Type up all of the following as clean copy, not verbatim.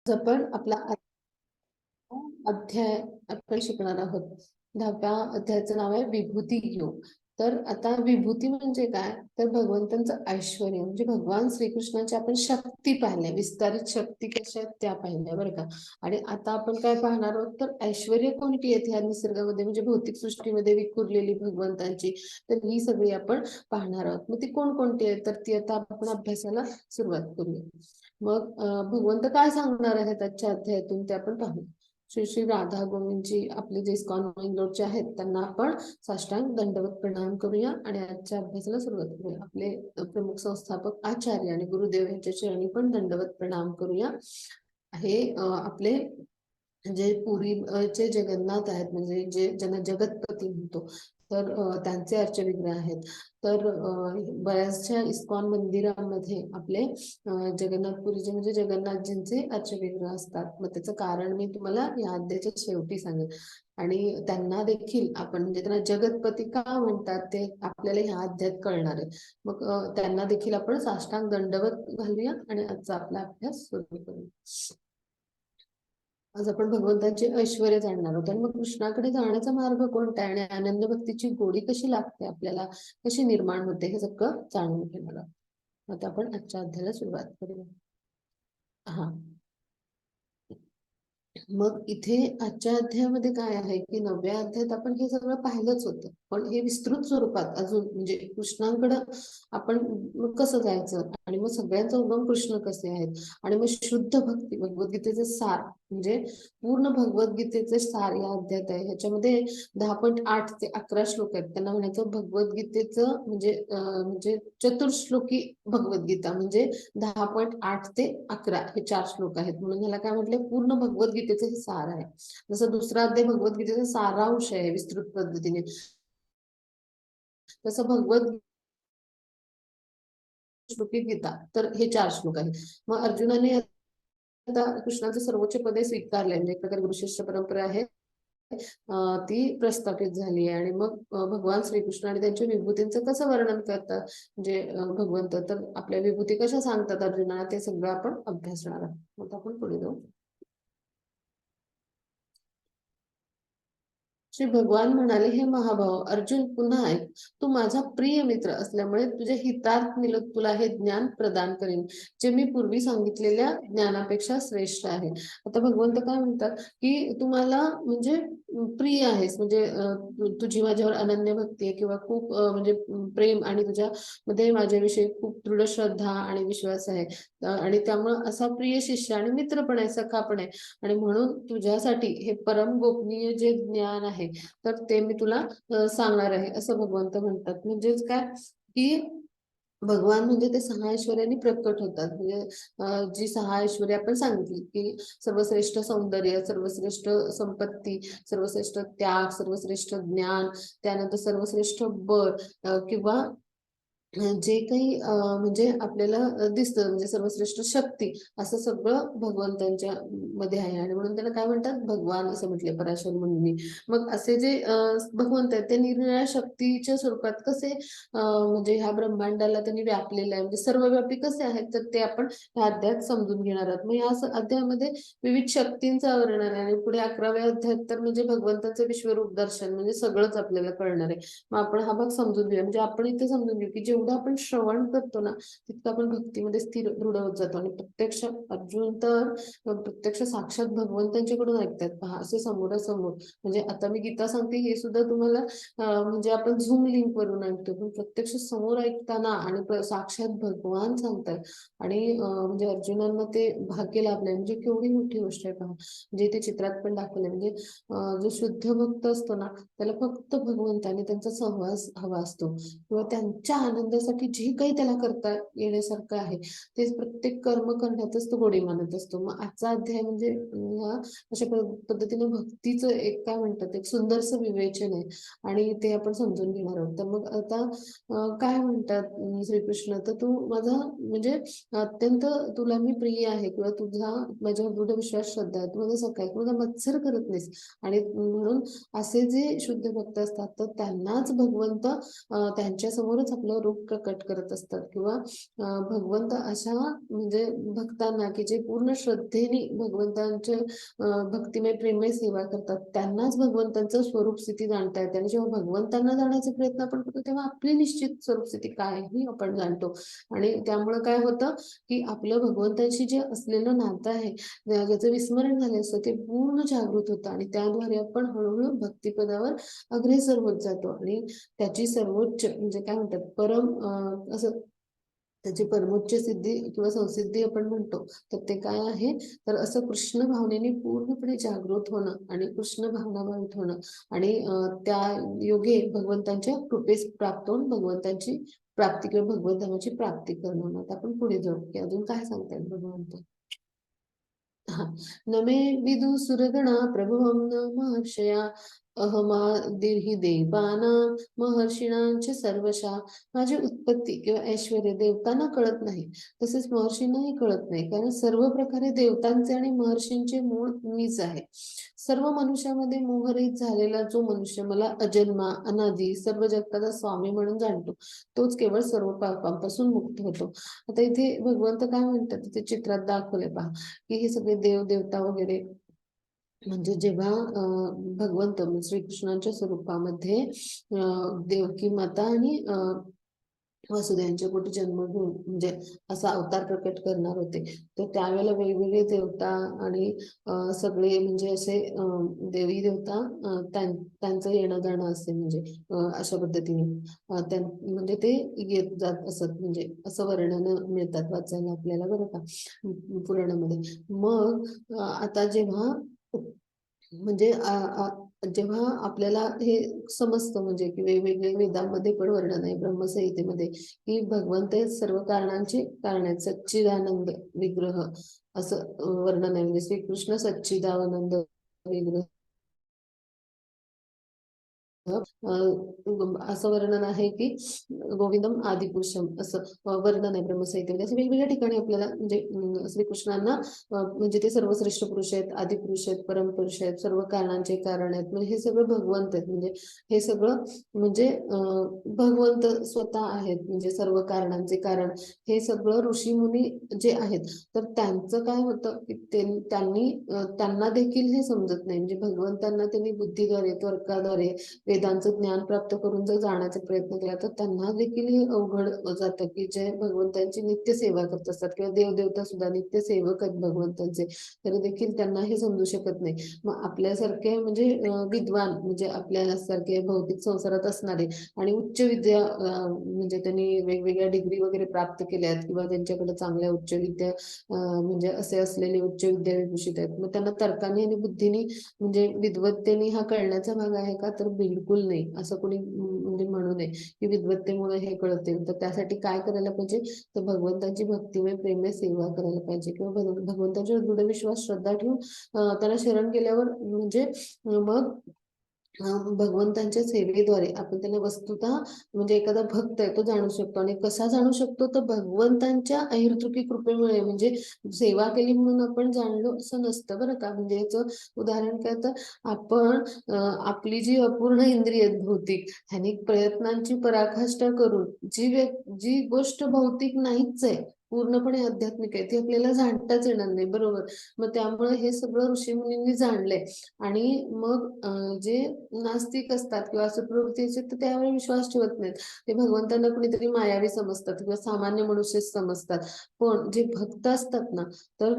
आपण आपला अध्याय आपण शिकणार आहोत. 10व्या अध्यायाचं नाव आहे विभूती योग. तर आता विभूती म्हणजे काय, तर भगवंतांचं ऐश्वर्य म्हणजे भगवान श्रीकृष्णाची आपण शक्ती पाहिल्या, विस्तारित शक्ती कशा आहेत त्या पाहिल्या बरं का. आणि आता आपण काय पाहणार आहोत, तर ऐश्वर्य कोणती आहेत ह्या निसर्गामध्ये म्हणजे भौतिक सृष्टीमध्ये विखुरलेली भगवंतांची, तर ही सगळी आपण पाहणार आहोत. मग ती कोणकोणती आहेत, तर ती आता आपण अभ्यासाला सुरुवात करूया. मग भगवंत काय सांगणार आहेत आजच्या अध्यायातून ते आपण पाहू. श्री श्री राधा गोविंदजी आपले जे इस्कॉन बेंगलोरचे आहेत त्यांना आपण साष्टांग दंडवत प्रणाम करूया आणि आजच्या अभ्यासाला सुरुवात करूया. आपले प्रमुख संस्थापक आचार्य आणि गुरुदेव यांच्या चरणी पण दंडवत प्रणाम करूया. हे आपले जे पुरीचे जगन्नाथ आहेत म्हणजे जे ज्यांना जगतपती म्हणतो, तर त्यांचे अर्चविग्रह आहेत. तर बऱ्याचशा इस्कॉन मंदिरांमध्ये आपले जगन्नाथपुरीचे म्हणजे जगन्नाथजींचे अर्चविग्रह असतात. मग त्याचं कारण मी तुम्हाला या अध्यायाच्या शेवटी सांगेन. आणि त्यांना देखील आपण म्हणजे त्यांना जगतपती का म्हणतात ते आपल्याला ह्या अध्यायात कळणार आहे. मग त्यांना देखील आपण साष्टांग दंडवत घालूया आणि आजचा आपला अभ्यास सुरू करूया. आज आपण भगवंताचे ऐश्वर्य जाणणार आहोत आणि मग कृष्णाकडे जाण्याचा मार्ग कोणता आहे आणि आनंद भक्तीची गोडी कशी लागते, आपल्याला कशी निर्माण होते, हे सगळं जाणून घेणार आहोत. आता आपण आजच्या अध्यायाला सुरुवात करूया. हा, मग इथे आजच्या अध्यायामध्ये काय आहे की 9व्या अध्यायात आपण हे सगळं पाहिलंच होतं, पण हे विस्तृत स्वरूपात अजून म्हणजे कृष्णांकडं आपण मग कसं जायचं आणि मग सगळ्यांचा उगम कृष्ण कसे आहेत आणि मग शुद्ध भक्ती भगवद्गीतेचे सार म्हणजे पूर्ण भगवद्गीतेचे सार या अध्यायात आहे. ह्याच्यामध्ये 10.8 ते 11 श्लोक आहेत. त्यांना म्हणायचं भगवद्गीतेचं म्हणजे चतुर्श्लोकी भगवद्गीता म्हणजे 10.8 ते 11 हे 4 श्लोक आहेत. म्हणून ह्याला काय म्हटले, पूर्ण भगवद्गीतेचे हे सार आहे. जसं दुसरा अध्याय भगवद्गीतेचा सारांश आहे विस्तृत पद्धतीने, तसं भगवद् श्लोकी गीता तर हे 4 श्लोक आहेत. मग अर्जुनाने आता कृष्णाचं सर्वोच्च पदे स्वीकारले म्हणजे एक प्रकारे गुरुशिष्य परंपरा आहे ती प्रस्थापित झाली आहे. आणि मग भगवान श्रीकृष्ण आणि त्यांच्या विभूतींचं कसं वर्णन करतात म्हणजे भगवंत, तर आपल्या विभूती कशा सांगतात अर्जुनाला ते सगळं आपण अभ्यासणार आहोत. मग आपण पुढे जाऊ. श्री भगवान म्हणाले, हे महाभाव अर्जुन पुन्हा ऐक, तू माझा प्रिय मित्र असल्यामुळे तुझ्या हितार्थ निमित्त तुला हे ज्ञान प्रदान करेन जे मी पूर्वी सांगितलेल्या ज्ञानापेक्षा श्रेष्ठ आहे. आता भगवंत काय म्हणतात की तुम्हाला म्हणजे प्रिय आहेस म्हणजे तुझी माझ्यावर अनन्य भक्ती आहे किंवा खूप म्हणजे प्रेम आणि तुझ्यामध्ये माझ्याविषयी खूप दृढ श्रद्धा आणि विश्वास आहे. आणि त्यामुळे असा प्रिय शिष्य आणि मित्र पण आहे, सखा पण आहे. आणि म्हणून तुझ्यासाठी हे परम गोपनीय जे ज्ञान आहे तर ते मी तुला सांगणार आहे असं भगवंत म्हणतात. म्हणजेच काय की भगवान म्हणजे ते 6 ऐश्वर्याने प्रकट होतात. म्हणजे जी 6 ऐश्वर्य आपण सांगितली की सर्वश्रेष्ठ सौंदर्य, सर्वश्रेष्ठ संपत्ती, सर्वश्रेष्ठ त्याग, सर्वश्रेष्ठ ज्ञान, त्यानंतर सर्वश्रेष्ठ बळ किंवा जे काही म्हणजे आपल्याला दिसतं म्हणजे सर्वश्रेष्ठ शक्ती, असं सगळं भगवंतांच्या मध्ये आहे. आणि म्हणून त्याला काय म्हणतात, भगवान असं म्हटले पराशर मुनींनी. मग असे जे भगवंत आहेत ते निरनिराळ्या शक्तीच्या स्वरूपात कसे म्हणजे ह्या ब्रह्मांडाला त्यांनी व्यापलेलं आहे, म्हणजे सर्वव्यापी कसे आहेत तर ते आपण ह्या अध्यायात समजून घेणार आहोत. मग या अध्यायामध्ये विविध शक्तींचा वर्णन आहे आणि पुढे 11व्या अध्यायात तर म्हणजे भगवंताचं विश्वरूप दर्शन म्हणजे सगळंच आपल्याला कळणार आहे. मग आपण हा भाग समजून घेऊया. म्हणजे आपण इथे समजून घेऊ की जेवढं आपण श्रवण करतो ना तितकं आपण भक्तीमध्ये स्थिर दृढ होत जातो. आणि प्रत्यक्ष अर्जुन तर प्रत्यक्ष साक्षात भगवंतांच्याकडून ऐकतात, पहा असे समोरासमोर. म्हणजे आता मी गीता सांगते हे सुद्धा तुम्हाला म्हणजे आपण झूम लिंक वरून ऐकतो, पण प्रत्यक्ष समोर ऐकताना आणि साक्षात भगवान सांगतात आणि म्हणजे अर्जुनांना ते भाग्य लाभलंय म्हणजे केवढी मोठी गोष्ट आहे पहा. म्हणजे ते चित्रात पण दाखवलंय. म्हणजे जो शुद्ध भक्त असतो ना त्याला फक्त भगवंताने त्यांचा सहवास हवा असतो किंवा त्यांच्या आनंदासाठी जे काही त्याला करता येण्यासारखं आहे ते प्रत्येक कर्म करण्यातच तो गोडी मानत असतो. मग आजचा अध्याय म्हणजे अशा पद्धतीने भक्तीचं एक काय म्हणतात एक सुंदरसं विवेचन आहे आणि ते आपण समजून घेणार आहोत. तर मग आता काय म्हणतात श्रीकृष्ण, तर तू माझा म्हणजे अत्यंत तुला मी प्रिय आहे किंवा तुझा माझ्यावर दृढ विश्वास श्रद्धा आहे, तू माझा सखा आहे, तू माझा मत्सर करत नाहीस. आणि म्हणून असे जे शुद्ध भक्त असतात तर त्यांनाच भगवंत त्यांच्या समोरच आपलं रूप प्रकट करत असतात किंवा भगवंत अशा म्हणजे भक्तांना की जे पूर्ण श्रद्धेने भगवंतांचे भक्तिमय प्रेममय सेवा करतात त्यांनाच भगवंतांचं स्वरूप स्थिती जाणता येते. आणि जेव्हा भगवंतांना जाण्याचा प्रयत्न आपण करतो तेव्हा आपली निश्चित स्वरूप स्थिती काय ही आपण जाणतो. आणि त्यामुळे काय होतं की आपलं भगवंतांशी जे असलेलं नातं आहे ज्याचं विस्मरण झालं असतं ते पूर्ण जागृत होतं आणि त्याद्वारे आपण हळूहळू भक्तिपदावर अग्रेसर होत जातो. आणि त्याची सर्वोच्च म्हणजे काय म्हणतात परम असं त्याची परमोच्च सिद्धी किंवा संसिद्धी आपण म्हणतो तर ते काय आहे तर असं कृष्ण भावनेने पूर्णपणे जागृत होणं आणि कृष्ण भावनाभावित होणं आणि त्या योगे भगवंतांच्या कृपेस प्राप्त होऊन भगवंतांची प्राप्ती किंवा भगवंताची प्राप्ती करणं. आता आपण पुढे जाऊ की अजून काय सांगतायत भगवंत. हा नमे विदु सुरगणा प्रभुवं न महर्षया अहमादिर्हि देवानां महर्षीणांच सर्वशा. माझी उत्पत्ती किंवा ऐश्वर्य देवतांना कळत नाही तसेच महर्षींनाही कळत नाही कारण सर्व प्रकारे देवतांचे आणि महर्षींचे मूळ मीच आहे. सर्व मनुष्यामध्ये मोहरहित झालेला जो मनुष्य मला अजन्मा अनादी सर्व जगताचा स्वामी म्हणून जाणतो तोच केवळ सर्व पापांपासून मुक्त होतो. आता इथे भगवंत काय म्हणतात ते चित्रात दाखवले पहा की हे सगळे देव देवता वगैरे म्हणजे जेव्हा भगवंत श्रीकृष्णांच्या स्वरूपामध्ये देवकी माता आणि वसुदेवांच्या पोटी जन्म घेऊन म्हणजे असा अवतार प्रकट करणार होते तर त्यावेळेला वेगवेगळे देवता आणि सगळे म्हणजे असे देवी देवता त्यांचं येणं जाणं असे म्हणजे अशा पद्धतीने म्हणजे ते येत जात असत म्हणजे असं वर्णन मिळतात वाचायला आपल्याला बरं का पुराणामध्ये. मग आता जेव्हा म्हणजे जेव्हा आपल्याला हे समजतं म्हणजे की वेगवेगळे वेदांमध्ये पण वर्णन आहे ब्रह्मसंहितेमध्ये की भगवंत हे सर्व कारणांचे कारण आहेत सच्चिदानंद विग्रह असं वर्णन आहे म्हणजे श्रीकृष्ण सच्चिदानंद विग्रह असं वर्णन आहे की गोविंदम आदिपुरुषम असं वर्णन आहे ब्रह्मसंहितेमध्ये. असे वेगवेगळ्या ठिकाणी आपल्याला म्हणजे श्रीकृष्णांना म्हणजे ते सर्वश्रेष्ठ पुरुष आहेत आदिपुरुष आहेत परमपुरुष आहेत सर्व कारणांचे कारण आहेत म्हणजे हे सगळं भगवंत आहेत म्हणजे हे सगळं म्हणजे भगवंत स्वतः आहेत म्हणजे सर्व कारणांचे कारण. हे सगळं ऋषी मुनी जे आहेत तर त्यांचं काय होतं की त्यांना देखील हे समजत नाही म्हणजे भगवंतांना त्यांनी बुद्धीद्वारे तर्काद्वारे वेदांचं ज्ञान प्राप्त करून जर जाण्याचा प्रयत्न केला तर त्यांना देखील हे अवघड जातं की जे भगवंतांची नित्य सेवा करत असतात किंवा देवदेवता सुद्धा नित्य सेवक आहेत भगवंतांचे तरी देखील त्यांना हे समजू शकत नाही. मग आपल्यासारखे म्हणजे विद्वान म्हणजे आपल्यासारखे भौतिक संसारात असणारे आणि उच्च विद्या म्हणजे त्यांनी वेगवेगळ्या डिग्री वगैरे प्राप्त केल्या आहेत किंवा त्यांच्याकडे चांगल्या उच्च विद्या म्हणजे असे असलेले उच्च विद्या विभूषित आहेत मग त्यांना तर्काने आणि बुद्धीने म्हणजे विद्वत्तेने हा कळण्याचा भाग आहे का तर बिलकुल नाही. असं कोणी म्हणजे म्हणू नये की विद्वत्तेमुळे हे कळते तर त्यासाठी काय करायला पाहिजे तर भगवंताची भक्तिमय प्रेममय सेवा करायला पाहिजे किंवा भगवंताच्यावर दृढ विश्वास श्रद्धा ठेवून त्याला शरण गेल्यावर म्हणजे मग भगवंतांच्या सेवेद्वारे आपण त्यांना वस्तुतः म्हणजे एखादा भक्त आहे तो जाणू शकतो. आणि कसा जाणू शकतो तर भगवंतांच्या अहेतुकी कृपेमुळे म्हणजे सेवा केली म्हणून आपण जाणलो असं नसतं बरं का. म्हणजे याचं उदाहरण काय तर आपण आपली जी अपूर्ण इंद्रिय भौतिक ह्यानी प्रयत्नांची पराकाष्ठा करून जी गोष्ट भौतिक नाहीच आहे पूर्णपणे आध्यात्मिक आहे ती आपल्याला जाणताच येणार नाही बरोबर. मग त्यामुळे हे सगळं ऋषीमुनींनी जाणलंय. आणि मग जे नास्तिक असतात किंवा असुप्रवृत्तीचे तर त्यावर विश्वास ठेवत नाहीत ते भगवंतांना कुणीतरी मायावी समजतात किंवा सामान्य मनुष्यच समजतात. पण जे भक्त असतात ना तर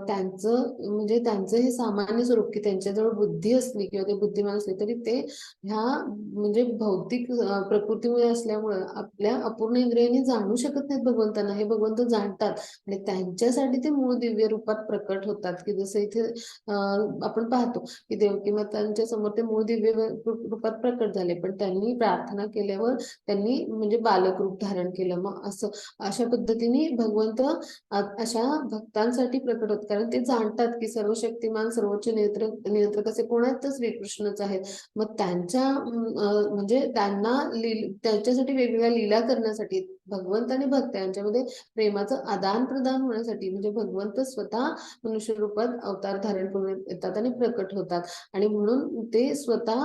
त्यांचं म्हणजे त्यांचं हे सामान्य स्वरूप की त्यांच्याजवळ बुद्धी असली किंवा ते बुद्धिमान असले तरी ते ह्या म्हणजे भौतिक प्रकृतीमुळे असल्यामुळं आपल्या अपूर्ण इंद्रियांनी जाणू शकत नाहीत भगवंतांना हे भगवंत जाणतात आणि त्यांच्यासाठी ते मूळ दिव्य रूपात प्रकट होतात की जसं इथे आपण पाहतो की देवकी मातांच्या समोर ते मूळ दिव्य रूपात प्रकट झाले पण त्यांनी प्रार्थना केल्यावर त्यांनी म्हणजे बालक रूप धारण केलं. मग असं अशा पद्धतीने भगवंत अशा भक्तांसाठी प्रकट होत कारण ते जाणतात की सर्व शक्तिमान सर्वोच्च नियंत्रक असे कोण आहेत तर श्रीकृष्णच आहेत. मग त्यांच्या म्हणजे त्यांना त्यांच्यासाठी वेगवेगळ्या लीला करण्यासाठी भगवंत आणि भक्त यांच्यामध्ये प्रेमाचं आदान प्रदान होण्यासाठी म्हणजे भगवंत स्वतः मनुष्य रूपात अवतार धारण करून येतात आणि प्रकट होतात. आणि म्हणून ते स्वतः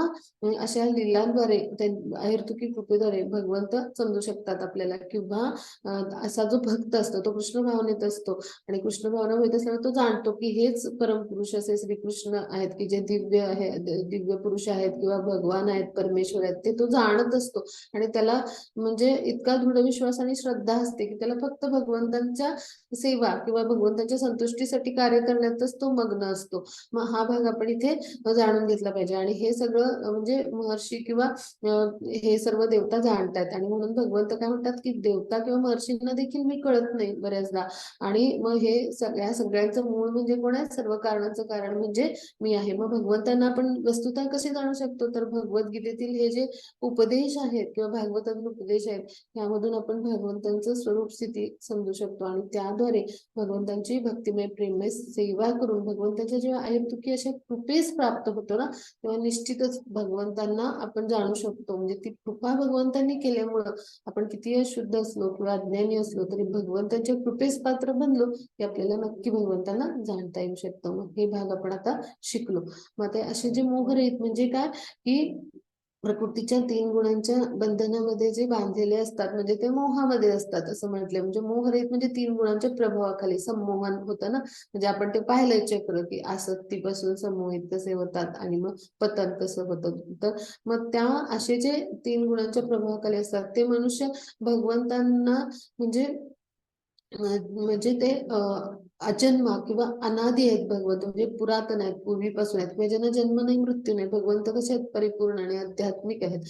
अशा लीलांद्वारे अहेतुकी कृपेद्वारे भगवंत समजू शकतात आपल्याला. किंवा असा जो भक्त असतो तो कृष्ण भावनेत असतो आणि कृष्ण भावना होत असल्यामुळे तो जाणतो की हेच परमपुरुष असे श्रीकृष्ण आहेत की जे दिव्य आहे, दिव्य पुरुष आहेत किंवा भगवान आहेत, परमेश्वर आहेत, ते तो जाणत असतो. आणि त्याला म्हणजे इतका दृढ विश्वास आणि श्रद्धा असते की त्याला फक्त भगवंतांच्या सेवा किंवा भगवंतांच्या संतुष्टीसाठी कार्य करण्यातच तो मग्न असतो. मग हा भाग आपण इथे जाणून घेतला पाहिजे. आणि हे सगळं म्हणजे महर्षी किंवा हे सर्व देवता जाणतात. आणि म्हणून भगवंत काय म्हणतात की देवता किंवा महर्षींना देखील मी कळत नाही बऱ्याचदा. आणि मग हे सगळ्यांचं मूळ म्हणजे कोण आहे, सर्व कारणांचं कारण म्हणजे मी आहे. मग भगवंतांना आपण वस्तुतः कसे जाणू शकतो, तर भगवद्गीतेतील हे जे उपदेश आहेत किंवा भागवतातील उपदेश आहेत यामधून आपण भगवंतांचं स्वरूप स्थिती समजू शकतो. आणि त्याद्वारे भगवंतांची भक्तिमय प्रेममय सेवा करून भगवंताच्या जेव्हा अहेतुकी अशा कृपेस प्राप्त होतो ना, तेव्हा निश्चितच भगवंतांना आपण जाणू शकतो. म्हणजे ती कृपा भगवंतांनी केल्यामुळं आपण किती अशुद्ध असलो किंवा अज्ञानी असलो तरी भगवंतांच्या कृपेस पात्र बनलो की आपल्याला नक्की भगवंतांना जाणता येऊ शकतं. मग हे भाग आपण आता शिकलो. मग ते असे जे मोहरहित म्हणजे काय की प्रकृतीच्या 3 गुणांच्या बंधनामध्ये जे बांधलेले असतात म्हणजे ते मोहामध्ये असतात असं म्हटले. म्हणजे मोहरहित म्हणजे 3 गुणांच्या प्रभावाखाली संमोहन होतं ना. म्हणजे आपण ते पाहिलंय चक्र की आसक्तीपासून संमोहित कसे होतात आणि मग पतन कसं होतं. तर मग त्या असे जे 3 गुणांच्या प्रभावाखाली असतात ते मनुष्य भगवंतांना म्हणजे म्हणजे ते अजन्मा किंवा अनादी आहेत भगवंत. म्हणजे पुरातन आहेत, पूर्वीपासून आहेत किंवा ज्यांना जन्म नाही मृत्यू नाही. भगवंत कसे आहेत, परिपूर्ण आणि आध्यात्मिक आहेत.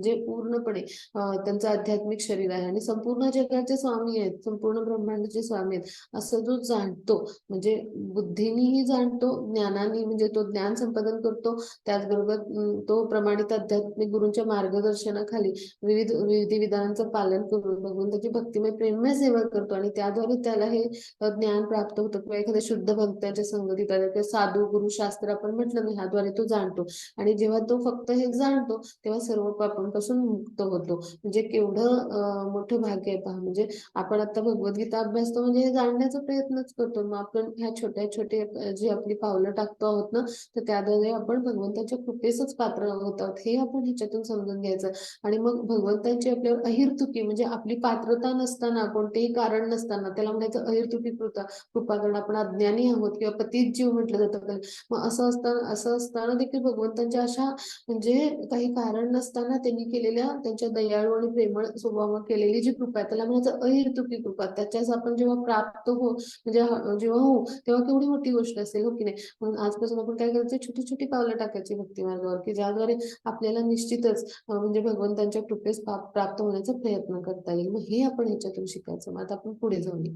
जे पूर्णपणे त्यांचं आध्यात्मिक शरीर आहे आणि संपूर्ण जगाचे स्वामी आहेत, संपूर्ण ब्रह्मांडाचे स्वामी आहेत. असं जो जाणतो म्हणजे बुद्धीनेही जाणतो, ज्ञानाने म्हणजे तो ज्ञान संपादन करतो. त्याचबरोबर तो प्रमाणित आध्यात्मिक गुरूंच्या मार्गदर्शनाखाली विविध विधिविधानांचं पालन करून भगवंताची भक्तिमय प्रेममय सेवा करतो. आणि त्याद्वारे त्याला हे ज्ञान प्राप्त होतं. किंवा एखाद्या शुद्ध भक्ताच्या संगतीत आलं किंवा साधू गुरु शास्त्र आपण म्हटलं ना, ह्याद्वारे तो जाणतो. आणि जेव्हा तो फक्त हे जाणतो तेव्हा सर्व पापांपासून मुक्त होतो. म्हणजे केवढं मोठं भाग्य आहे पहा. म्हणजे आपण आता भगवद्गीता अभ्यासतो म्हणजे हे जाणण्याचा प्रयत्नच करतो. मग आपण ह्या छोट्या छोटे जी आपली पावलं टाकतो आहोत ना, तर त्याद्वारे आपण भगवंताच्या कृपेसच पात्र होत आहोत हे आपण ह्याच्यातून समजून घ्यायचं. आणि मग भगवंतांची आपल्यावर अहिर्तुकी म्हणजे आपली पात्रता नसताना, कोणतेही कारण नसताना त्याला म्हणायचं अहिर्तुकी कृपा कारण आपण अज्ञानी आहोत किंवा पतित जीव म्हटलं जातं. मग असं असताना देखील भगवंतांच्या अशा म्हणजे काही कारण नसताना त्यांनी केलेल्या त्यांच्या दयाळू आणि प्रेमळ स्वभावावर केलेली जी कृपा आहे त्याला म्हणायचं अहिर्तुकी कृपा. त्याच्याच आपण जेव्हा प्राप्त हो म्हणजे जेव्हा हो तेव्हा केवढी मोठी गोष्ट असेल, हो की नाही. म्हणून आजपासून आपण काय करायचं, छोटी छोटी पावलं टाकायची भक्ती मार्गावर की ज्याद्वारे आपल्याला निश्चितच म्हणजे भगवंतांच्या कृपेस प्राप्त होण्याचा प्रयत्न करता येईल. मग हे आपण ह्याच्यातून शिकायचं. मग आता आपण पुढे जाऊया.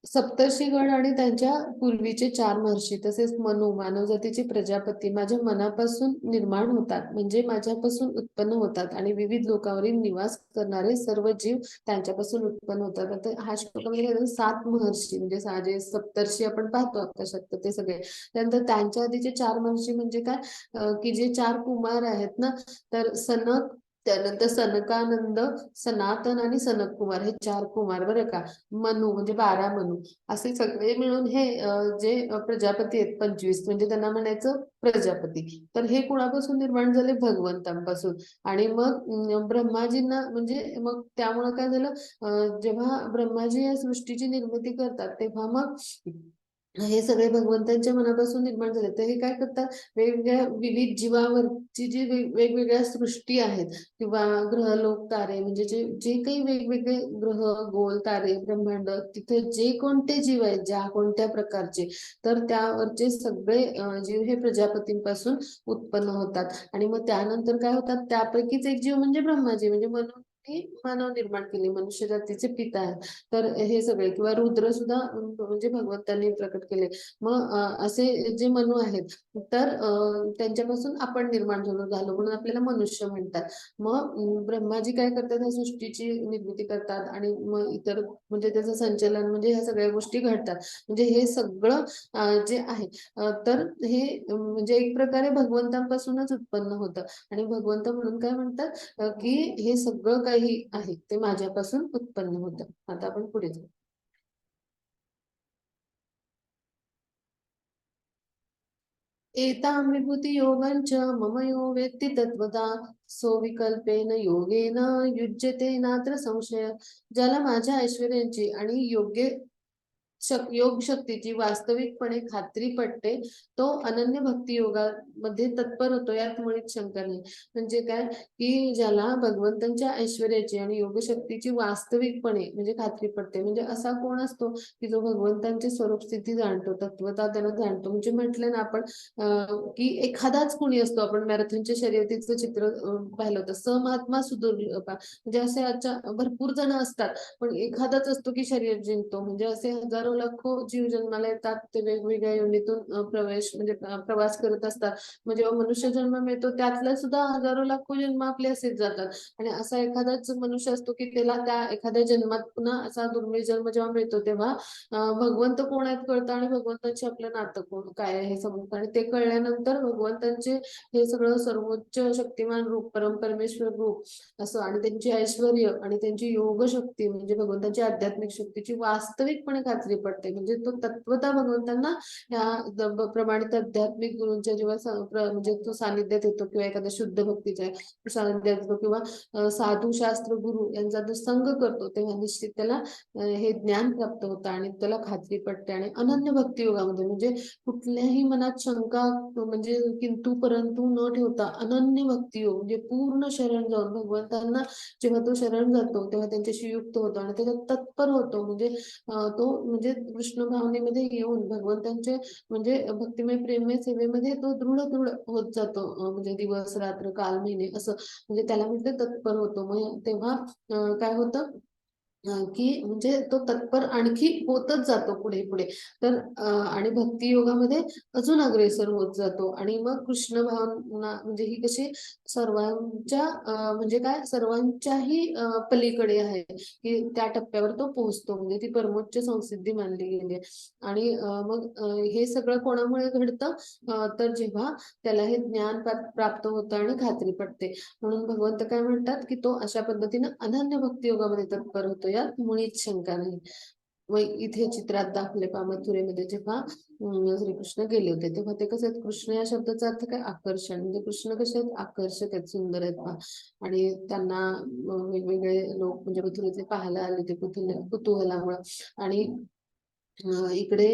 सप्तर्षीगण आणि त्यांच्या पूर्वीचे 4 महर्षी तसेच मनु मानवजातीचे प्रजापती माझ्या मनापासून निर्माण होतात म्हणजे माझ्यापासून उत्पन्न होतात. आणि विविध लोकांवरील निवास करणारे सर्व जीव त्यांच्यापासून उत्पन्न होतात. आता हा श्लोकामध्ये काय झालं, 7 महर्षी म्हणजे जे सप्तर्षी आपण पाहतो आकाशात ते सगळे. त्यानंतर त्यांच्या आधीचे 4 महर्षी म्हणजे काय की जे 4 कुमार आहेत ना, तर सनक, त्यानंतर सनकानंद, सनातन आणि सनक कुमार हे 4 कुमार बरं का. मनू म्हणजे 12 मनू असे सगळे मिळून हे जे प्रजापती आहेत 25 म्हणजे त्यांना म्हणायचं प्रजापती. तर हे कुणापासून निर्माण झाले, भगवंतांपासून. आणि मग ब्रह्माजींना म्हणजे मग त्यामुळे काय झालं, जेव्हा ब्रह्माजी या सृष्टीची निर्मिती करतात तेव्हा मग हे सगळे भगवंतांच्या मनापासून निर्माण झाले. तर हे काय करतात, वेगवेगळ्या विविध जीवावरची जी वेगवेगळ्या सृष्टी आहेत किंवा ग्रह लोक तारे म्हणजे जे जे काही वेगवेगळे ग्रह गोल तारे ब्रह्मांड तिथे जे कोणते जीव आहेत ज्या कोणत्या प्रकारचे, तर त्यावरचे सगळे जीव हे प्रजापतींपासून उत्पन्न होतात. आणि मग त्यानंतर काय होतात, त्यापैकीच एक जीव म्हणजे ब्रह्माजी म्हणजे म्हणून मानव निर्माण केले, मनुष्य जातीचे पिता आहेत. तर हे सगळे किंवा रुद्र सुद्धा म्हणजे भगवंतांनी प्रकट केले. मग असे जे मनू आहेत तर त्यांच्यापासून आपण निर्माण झालो म्हणून आपल्याला मनुष्य म्हणतात. मग ब्रह्माजी काय करतात, ह्या सृष्टीची निर्मिती करतात आणि मग इतर म्हणजे त्याचं संचलन म्हणजे ह्या सगळ्या गोष्टी घडतात. म्हणजे हे सगळं जे आहे तर हे म्हणजे एक प्रकारे भगवंतांपासूनच उत्पन्न होतं. आणि भगवंत म्हणून काय म्हणतात की हे सगळं काही आहे ते माझ्यापासून उत्पन्न होतं. आता आपण पुढे जाऊ. एतां विभूतियोगञ्च मम यो वेत्ति तत्त्वता सोविकल्पेन योगेन युज्यते नात्र संशय. ज्याला माझ्या ऐश्वर्यांची आणि योग शक्तीची वास्तविकपणे खात्री पटते, तो अनन्य भक्ती योगामध्ये तत्पर होतो, यात मुळीच शंका नाही. म्हणजे काय, की ज्याला भगवंतांच्या ऐश्वर्याची आणि योग शक्तीची वास्तविकपणे म्हणजे खात्री पटते, म्हणजे असा कोण असतो की जो भगवंतांची स्वरूप स्थिती जाणतो, तत्वता त्याला जाणतो. म्हणजे म्हटलं ना आपण की एखादाच कोणी असतो, आपण मॅरेथॉनच्या शर्यतीचं चित्र पाहिलं होतं, समहात्मा सुदुर्लभ, म्हणजे असे भरपूर जण असतात पण एखादाच असतो की शर्यत जिंकतो. म्हणजे असे हजारो लाखो जीव जन्माला येतात, ते वेगवेगळ्या योनीतून प्रवास करत असतात. मग जेव्हा मनुष्य जन्म मिळतो त्यातल्या सुद्धा हजारो लाखो जन्म आपले असेच जातात, आणि असा एखादाच मनुष्य असतो की त्याला त्या एखाद्या जन्मात पुन्हा असा दुर्मिळ जन्म जेव्हा मिळतो तेव्हा भगवंत कोण आहेत कळतं, आणि भगवंतांशी आपलं नातं काय आहे हे समजतं. आणि ते कळल्यानंतर भगवंतांचे हे सगळं सर्वोच्च शक्तिमान रूप, परमेश्वर रूप असं, आणि त्यांची ऐश्वर्य आणि त्यांची योग शक्ती म्हणजे भगवंताची आध्यात्मिक शक्तीची वास्तविकपणे खात्री पडते. म्हणजे तो तत्वता भगवंतांना या प्रमाणित आध्यात्मिक गुरूंच्या जेव्हा म्हणजे तो सानिध्यात येतो, किंवा एखाद्या शुद्ध भक्तीच्या सानिध्यात येतो, किंवा साधू शास्त्र गुरु यांचा जो संग करतो, तेव्हा निश्चित त्याला हे ज्ञान प्राप्त होतं आणि त्याला खात्री पडते. आणि अनन्य भक्ती योगामध्ये म्हणजे कुठल्याही मनात शंका म्हणजे किंतु परंतु न ठेवता अनन्य भक्ती योग म्हणजे पूर्ण शरण जाऊन भगवंतांना जेव्हा तो शरण जातो तेव्हा त्यांच्याशी युक्त होतो आणि त्याच्यात तत्पर होतो. म्हणजे तो म्हणजे कृष्ण भावनेमध्ये येऊन भगवंतांचे म्हणजे भक्तिमय प्रेममय सेवेमध्ये तो दृढ दृढ होत जातो. म्हणजे दिवस रात्र काल महिने असं म्हणजे त्याला म्हणजे तत्पर होतो. मग तेव्हा काय होतं की म्हणजे तो तत्पर आणखी होतच जातो पुढे पुढे. तर आणि भक्ती योगामध्ये अजून अग्रेसर होत जातो. आणि मग कृष्ण भावना म्हणजे ही कशी सर्वांच्या म्हणजे काय सर्वांच्याही पलीकडे आहे, की त्या टप्प्यावर तो पोहोचतो. म्हणजे ती परमोच्च संसिद्धी मानली गेली आहे. आणि मग हे सगळं कोणामुळे घडतं, तर जेव्हा त्याला हे ज्ञान प्राप्त होतं आणि खात्री पडते. म्हणून भगवंत काय म्हणतात की तो अशा पद्धतीनं अनन्य भक्ती योगामध्ये तत्पर होतो, यात मुळीच शंका नाही. मग इथे चित्रात दाखवले पहा मथुरेमध्ये जेव्हा श्रीकृष्ण गेले होते तेव्हा ते कसं आहेत, कृष्ण या शब्दाचा अर्थ काय आकर्षण, म्हणजे कृष्ण कसे आहेत आकर्षक आहेत, सुंदर आहेत पहा. आणि त्यांना वेगवेगळे लोक म्हणजे मथुरेचे पाहायला आले ते कुतूहलामुळे. आणि इकडे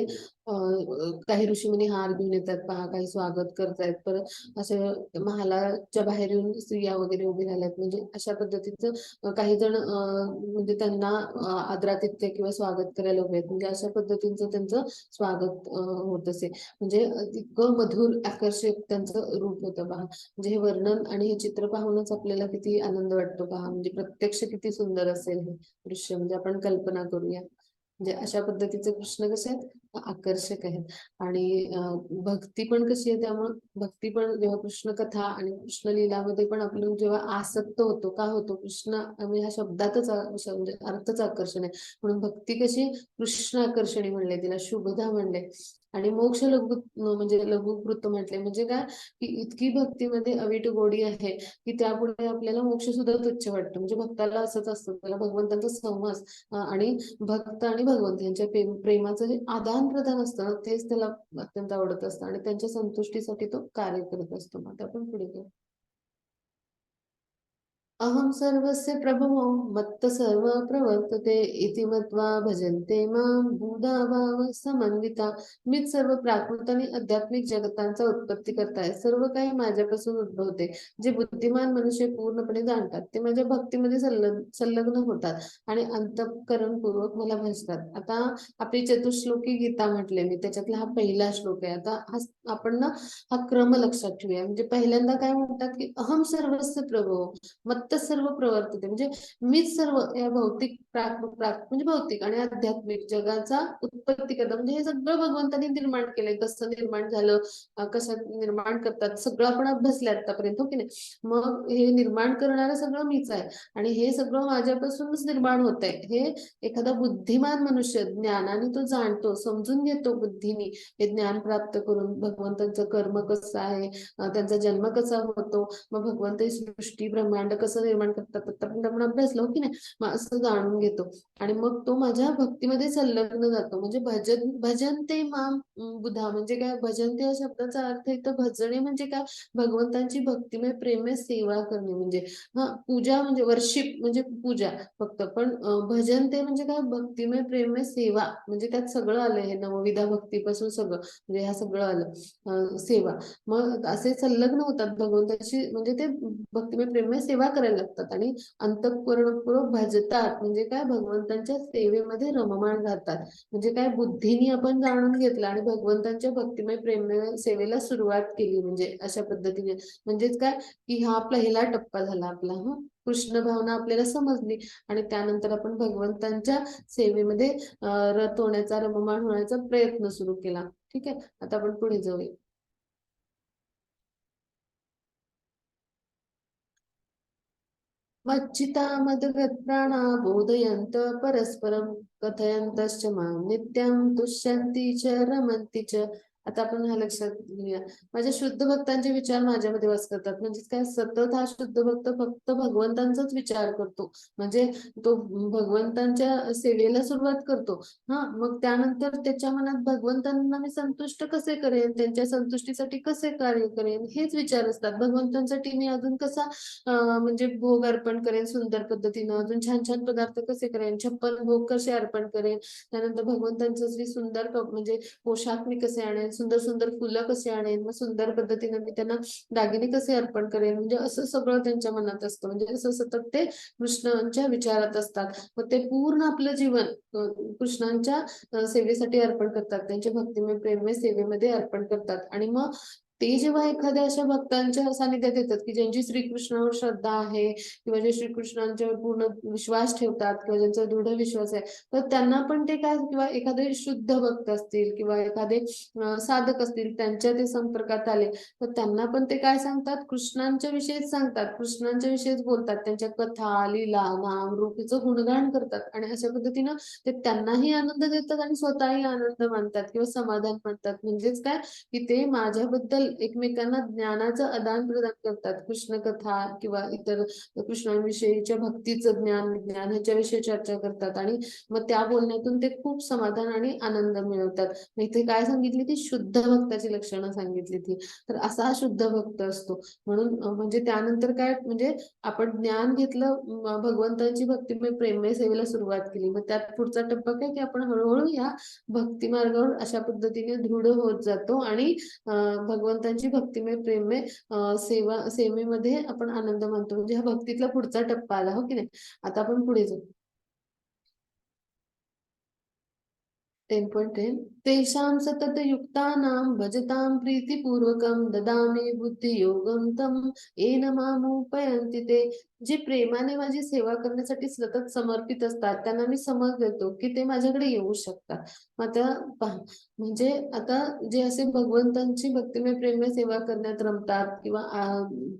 काही ऋषीमुनी हार घेऊन येतात पहा, काही स्वागत करतायत, परत असं महालाच्या बाहेर येऊन स्त्रिया वगैरे उभी राहिल्यात. म्हणजे अशा पद्धतीचं काही जण म्हणजे त्यांना आदरातिथ्य किंवा स्वागत करायला उभे आहेत. म्हणजे अशा पद्धतीचं त्यांचं स्वागत होत असे. म्हणजे इतकं मधुर आकर्षक त्यांचं रूप होतं पहा. म्हणजे हे वर्णन आणि हे चित्र पाहूनच आपल्याला किती आनंद वाटतो पहा. म्हणजे प्रत्यक्ष किती सुंदर असेल हे दृश्य, म्हणजे आपण कल्पना करूया. म्हणजे अशा पद्धतीचे कृष्ण कसे आहेत आकर्षक आहेत. आणि भक्ती पण कशी आहे, त्यामुळे भक्ती पण जेव्हा कृष्ण कथा आणि कृष्ण लीलामध्ये पण आपण जेव्हा आसक्त होतो, का होतो कृष्ण म्हणजे ह्या शब्दातच म्हणजे अर्थच आकर्षण आहे. म्हणून भक्ती कशी कृष्ण आकर्षणी म्हणले, तिला शुभदा म्हणले. आणि मोक्ष लघु म्हणजे लघुकृत म्हटले. म्हणजे काय की इतकी भक्तीमध्ये अवीट गोडी आहे की त्यापुढे आपल्याला मोक्ष सुद्धा तुच्छ वाटतं. म्हणजे भक्ताला असंच असतं, त्याला भगवंतांचा सहवास आणि भक्त आणि भगवंत यांच्या प्रेमाचं जे आदान प्रदान असतं ना, तेच त्याला अत्यंत आवडत असतं आणि त्यांच्या संतुष्टीसाठी तो कार्य करत असतो. मग आपण पुढे जाऊ. अहं सर्वस्य प्रभवो मत्त सर्व प्रवर्तते इति मत्वा भजन्ते मां बहुधा भाव समन्विता. मीच सर्व प्राकृत आणि आध्यात्मिक जगतांचा उत्पत्ती करताय, सर्व काही माझ्यापासून उद्भवते. जे बुद्धिमान मनुष्य पूर्णपणे जाणतात ते माझ्या भक्तीमध्ये संलग्न होतात आणि अंतःकरणपूर्वक मला भजतात. आता आपली चतुश्लोकी गीता म्हटले मी, त्याच्यातला हा पहिला श्लोक आहे. आता आपण ना हा क्रम लक्षात ठेवूया. म्हणजे पहिल्यांदा काय म्हणतात की अहम सर्वस्य प्रभो मत्त सर्व प्रवर्तते, म्हणजे मीच सर्व या भौतिक म्हणजे भौतिक आणि आध्यात्मिक जगाचा उत्पत्ती करता, म्हणजे हे सगळं भगवंतांनी निर्माण केलंय. कसं निर्माण झालं, कसं निर्माण करतात, सगळं आपण अभ्यासलं आतापर्यंत, हो की नाही? मग हे निर्माण करणारं सगळं मीच आहे आणि हे सगळं माझ्यापासूनच निर्माण होत आहे. हे एखादा बुद्धिमान मनुष्य ज्ञानाने तो जाणतो, समजून घेतो बुद्धीने, हे ज्ञान प्राप्त करून भगवंतांचं कर्म कसं आहे, त्यांचा जन्म कसा होतो, मग भगवंत ही सृष्टी ब्रह्मांड कसं निर्माण करतात, आतापर्यंत आपण अभ्यासलो, हो की नाही? मग असं जाणून घेतो आणि मग तो माझ्या भक्तीमध्ये संलग्न जातो. म्हणजे भजनते माम बुधा, म्हणजे काय भजनते या शब्दाचा अर्थ इथं भजणे म्हणजे काय, भगवंतांची भक्तिमय प्रेमय सेवा करणे. म्हणजे पूजा म्हणजे वर्शिप म्हणजे पूजा फक्त, पण भजनते म्हणजे काय, भक्तिमय प्रेमय सेवा, म्हणजे त्यात सगळं आलं, हे नवविधा भक्तीपासून सगळं, म्हणजे ह्या सगळं आलं, सेवा. मग असे संलग्न होतात भगवंताची, म्हणजे ते भक्तिमय प्रेमय सेवा करायला लागतात आणि अंतःकरणपूर्वक भजतात, म्हणजे काय, भगवंतांच्या सेवेमध्ये रममाण राहतात. म्हणजे काय, बुद्धीने आपण जाणून घेतलं आणि भगवंतांच्या भक्तिमय प्रेमय सेवेला सुरुवात केली, म्हणजे अशा पद्धतीने. म्हणजेच काय, की हा पहिला टप्पा झाला आपला. कृष्ण भावना आपल्याला समजली आणि त्यानंतर आपण भगवंतांच्या सेवेमध्ये रत होण्याचा, रममाण होण्याचा प्रयत्न सुरू केला. ठीक आहे, आता आपण पुढे जाऊया. मच्चिता मदगत्राणा बोधयन्त परस्परं कथयन्तश्च मां नित्यं तुष्यन्ति च रमन्ति च. आता आपण हा लक्षात घेऊया. माझ्या शुद्ध भक्तांचे विचार माझ्यामध्ये वास करतात. म्हणजे काय, सतत हा शुद्ध भक्त फक्त भगवंतांचाच विचार करतो. म्हणजे तो भगवंतांच्या सेवेला सुरुवात करतो. मग त्यानंतर त्याच्या मनात भगवंतांना मी संतुष्ट कसे करेन, त्यांच्या संतुष्टीसाठी कसे कार्य करेन, हेच विचार असतात. भगवंतांसाठी मी अजून कसा म्हणजे भोग अर्पण करेन सुंदर पद्धतीनं, अजून छान छान पदार्थ कसे करेन, 56 भोग कसे अर्पण करेन, त्यानंतर भगवंतांचं जे सुंदर म्हणजे पोशाख मी कसे आणेन, सुंदर सुंदर फुलं कसे आणेन, मग सुंदर पद्धतीने मी त्यांना दागिने कसे अर्पण करेन, म्हणजे असं सगळं त्यांच्या मनात असतं. म्हणजे असं सतत ते कृष्णांच्या विचारात असतात. मग ते पूर्ण आपलं जीवन कृष्णांच्या सेवेसाठी अर्पण करतात, त्यांच्या भक्तिमय प्रेममय सेवेमध्ये अर्पण करतात. आणि मग ते जेव्हा एखाद्या अशा भक्तांच्या सानिध्यात येतात की ज्यांची श्रीकृष्णावर श्रद्धा आहे किंवा जे श्रीकृष्णांच्यावर पूर्ण विश्वास ठेवतात किंवा ज्यांचा दृढ विश्वास आहे, तर त्यांना पण ते काय, किंवा एखादे शुद्ध भक्त असतील किंवा एखादे साधक असतील, त्यांच्या ते संपर्कात आले, तर त्यांना पण ते काय सांगतात, कृष्णांच्या विषयीच सांगतात, कृष्णांच्या विषयीच बोलतात, त्यांच्या कथा, लीला, नाम रूपीचं गुणगान करतात. आणि अशा पद्धतीनं ते त्यांनाही आनंद देतात आणि स्वतःही आनंद मानतात किंवा समाधान मानतात. म्हणजेच काय, की ते माझ्याबद्दल एकमेकांना ज्ञानाचं आदान प्रदान करतात. कृष्ण कथा किंवा इतर कृष्णांविषयीच्या भक्तीचं ज्ञान, विज्ञान ह्याच्याविषयी चर्चा करतात आणि मग त्या बोलण्यातून ते खूप समाधान आणि आनंद मिळवतात. इथे काय सांगितली, ती शुद्ध भक्ताची लक्षणं सांगितली ती. तर असा हा शुद्ध भक्त असतो. म्हणून म्हणजे त्यानंतर काय, म्हणजे आपण ज्ञान घेतलं, भगवंतांची भक्तिमय प्रेममय सेवेला सुरुवात केली, मग त्यात पुढचा टप्पा काय, की आपण हळूहळू या भक्ती मार्गावर अशा पद्धतीने दृढ होत जातो आणि भगवंतांची भक्तिमय प्रेममय सेवेमध्ये आपण आनंद मानतो. म्हणजे हा भक्तीतला पुढचा टप्पा आला, हो की नाही? आता आपण पुढे जाऊ. 10.10 तेषां सततयुक्तानां भजतां प्रीतिपूर्वकं ददामि बुद्धियोगं तं येन मामुपयन्ति ते. जे प्रेमाने माझी सेवा करण्यासाठी सतत समर्पित असतात, त्यांना मी समज देतो की ते माझ्याकडे येऊ शकतात. मग आता पहा, म्हणजे आता जे असे भगवंतांची भक्तिमय प्रेममय सेवा करण्यात रमतात किंवा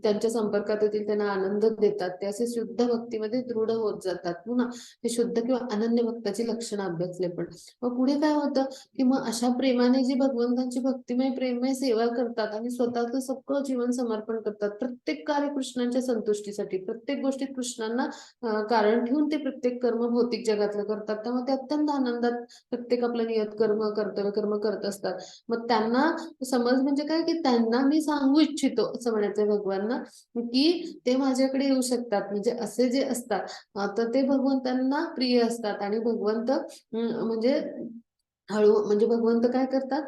त्यांच्या संपर्कात येतील, त्यांना आनंद देतात, ते असे शुद्ध भक्तीमध्ये दृढ होत जातात. पुन्हा हे शुद्ध किंवा अनन्य भक्ताची लक्षणं अभ्यासले. पण मग पुढे काय होतं, की मग अशा प्रेमाने जी भगवंतांची भक्तिमय प्रेममय सेवा करतात आणि स्वतःचं सगळं जीवन समर्पण करतात, प्रत्येक कार्य कृष्णांच्या संतुष्टीसाठी, प्रत्येक गोष्टीत कृष्णांना कारण ठेवून ते प्रत्येक कर्म भौतिक जगातलं करतात, तेव्हा ते अत्यंत आनंदात प्रत्येक आपलं नियत कर्म, कर्तव्य कर्म करत असतात. मग त्यांना समज म्हणजे काय, की त्यांना मी सांगू इच्छितो असं म्हणायचंय भगवानना, की ते माझ्याकडे येऊ शकतात. म्हणजे असे जे असतात तर ते भगवंतांना प्रिय असतात आणि भगवंत म्हणजे हळू म्हणजे भगवंत काय करतात,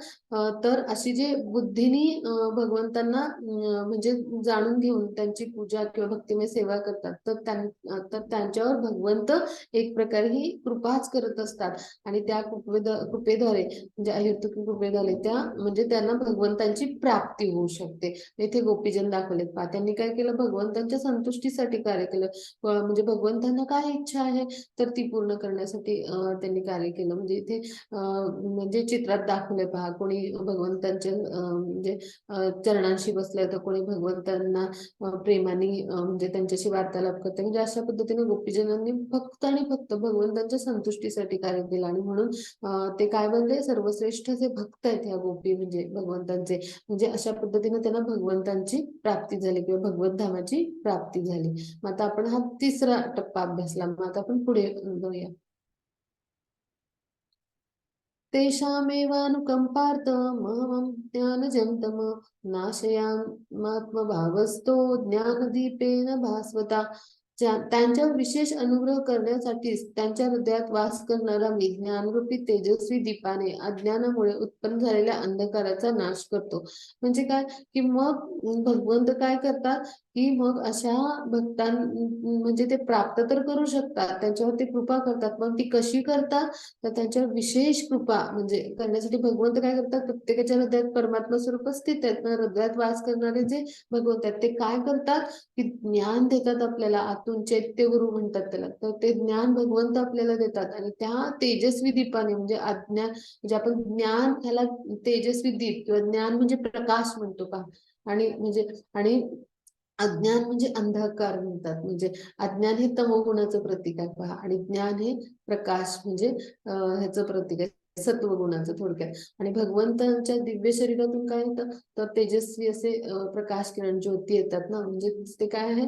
तर अशी जे बुद्धीनी भगवंतांना म्हणजे जाणून घेऊन त्यांची पूजा किंवा भक्तिमय सेवा करतात, तर त्यांच्यावर भगवंत एक प्रकारे ही कृपाच करत असतात. आणि त्या कृपेद्वारे म्हणजे अहेतुक कृपेद्वारे त्या म्हणजे त्यांना भगवंतांची प्राप्ती होऊ शकते. इथे गोपीजन दाखवलेत पहा, त्यांनी काय केलं, भगवंतांच्या संतुष्टीसाठी कार्य केलं. म्हणजे भगवंतांना काय इच्छा आहे तर ती पूर्ण करण्यासाठी त्यांनी कार्य केलं. म्हणजे इथे म्हणजे चित्रात दाखवले पहा, कोणी भगवंतांच्या म्हणजे चरणांशी बसलंय, तर कोणी भगवंतांना प्रेमाने म्हणजे त्यांच्याशी वार्तालाप करते. म्हणजे अशा पद्धतीने गोपीजनांनी फक्त आणि फक्त भगवंतांच्या संतुष्टीसाठी कार्य केलं. आणि म्हणून ते काय बनले, सर्वश्रेष्ठ जे भक्त आहेत ह्या गोपी म्हणजे भगवंतांचे. म्हणजे अशा पद्धतीने त्यांना भगवंतांची प्राप्ती झाली किंवा भगवत धामाची प्राप्ती झाली. मग आता आपण हा तिसरा टप्पा अभ्यासला. मग आता आपण पुढे जाऊया. तेषामेवानुकम्पार्थ महमं ज्ञानजं तम नाशयामात्मभावस्तो ज्ञानदीपेन भास्वता. त्यांच्यावर विशेष अनुग्रह करण्यासाठीच त्यांच्या हृदयात वास करणारा मी ज्ञानरूपी तेजस्वी दीपाने अज्ञानामुळे उत्पन्न झालेल्या अंधकाराचा नाश करतो. म्हणजे काय, की मग भगवंत काय करतात, की मग अशा भक्तां म्हणजे ते प्राप्त तर करू शकतात, त्यांच्यावर ते कृपा करतात. मग ती कशी करतात, तर त्यांच्यावर विशेष कृपा म्हणजे करण्यासाठी भगवंत काय करतात, प्रत्येकाच्या हृदयात परमात्मा स्वरूप स्थित आहेत ना, हृदयात वास करणारे जे भगवंत आहेत ते काय करतात, की ज्ञान देतात आपल्याला आतून. चैत्य गुरु म्हणतात त्याला. तर ते ज्ञान भगवंत आपल्याला देतात आणि त्या तेजस्वी दीपाने म्हणजे अज्ञान म्हणजे आपण ज्ञान ह्याला तेजस्वी दीप किंवा ज्ञान म्हणजे प्रकाश म्हणतो पहा. आणि म्हणजे आणि अज्ञान म्हणजे अंधकार म्हणतात. म्हणजे अज्ञान हे तमोगुणाचं प्रतीक आहे पहा, आणि ज्ञान हे प्रकाश म्हणजे ह्याचं प्रतीक आहे, सत्वगुणाचं थोडक्यात. आणि भगवंतांच्या दिव्य शरीरातून काय होतं, तर तेजस्वी असे प्रकाश किरण ज्योती येतात ना. म्हणजे ते काय आहे,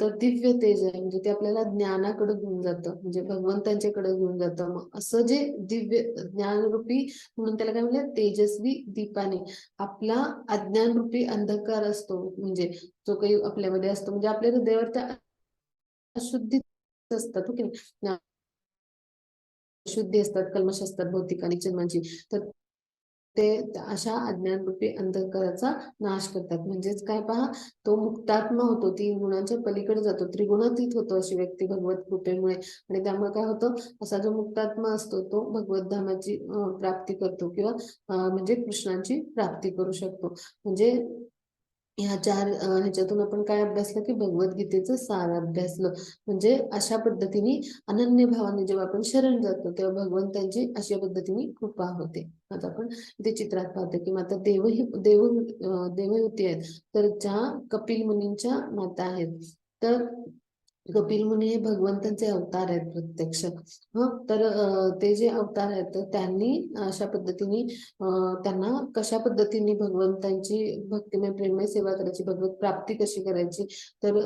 तर दिव्य तेज आहे. म्हणजे ते आपल्याला ज्ञानाकडे घेऊन जातं, म्हणजे भगवंतांच्याकडे घेऊन जातं. मग असं जे दिव्य ज्ञानरूपी म्हणून त्याला काय म्हणलं, तेजस्वी दीपाने आपला अज्ञानरूपी अंधकार असतो म्हणजे जो काही आपल्यामध्ये असतो, म्हणजे आपल्या हृदयावर त्या अशुद्धी असतात, हो की नाही, अशुद्धी असतात, कल्मश असतात भौतिक आणि जन्माची. तर ते अशा अज्ञानरूपी अंधकाराचा नाश करतात. म्हणजेच काय पहा, तो मुक्तात्मा होतो, 3 गुणांच्या पलीकडे जातो, त्रिगुणातीत होतो अशी व्यक्ती भगवत कृपेमुळे. आणि त्यामुळे काय होतं, असा जो मुक्तात्मा असतो तो भगवत धामाची प्राप्ती करतो किंवा म्हणजे कृष्णांची प्राप्ती करू शकतो. म्हणजे ह्या चार ह्याच्यातून आपण काय अभ्यासलं, की भगवद्गीतेचं सार अभ्यासलं. म्हणजे अशा पद्धतीने अनन्य भावाने जेव्हा आपण शरण जातो तेव्हा भगवंतांची अशा पद्धतीने कृपा होते. आता आपण इथे चित्रात पाहतो, की माता देवहूती आहेत, तर ज्या कपिल मुनींच्या माता आहेत. तर कपिल मुनी हे भगवंतांचे अवतार आहेत प्रत्यक्ष. तर ते जे अवतार आहेत तर त्यांनी अशा पद्धतीने त्यांना कशा पद्धतीने भगवंतांची भक्तिमय प्रेममय सेवा करायची, भगवत प्राप्ती कशी करायची, तर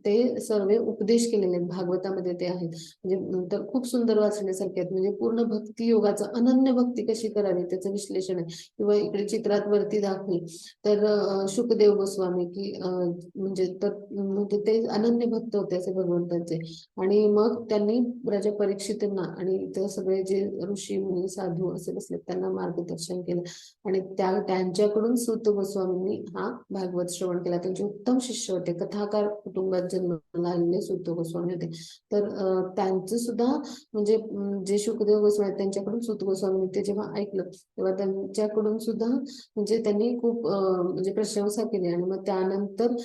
ते सर्व उपदेश केलेले आहेत भागवतामध्ये ते आहेत. म्हणजे तर खूप सुंदर वाचण्यासारखे आहेत. म्हणजे पूर्ण भक्ती योगाचं अनन्य भक्ती कशी करावी त्याचं विश्लेषण आहे. किंवा इकडे चित्रात वरती दाखवले तर शुकदेव गोस्वामी की म्हणजे तर म्हणजे ते अनन्य भक्त होते असे भगवंतांचे. आणि मग त्यांनी राजा परीक्षितांना आणि इतर सगळे जे ऋषी मुनी साधू असे बसले त्यांना मार्गदर्शन केलं. आणि त्यांच्याकडून सूत गोस्वामींनी हा भागवत श्रवण केला. त्यांचे उत्तम शिष्य होते, कथाकार कुटुंबात जन्माला आलेले सूत गोस्वामी होते. तर त्यांचं सुद्धा म्हणजे जे शुकदेव गोस्वामी आहेत, त्यांच्याकडून सूत गोस्वामी ते जेव्हा ऐकलं तेव्हा त्यांच्याकडून सुद्धा म्हणजे त्यांनी खूप म्हणजे प्रशंसा केली. आणि मग त्यानंतर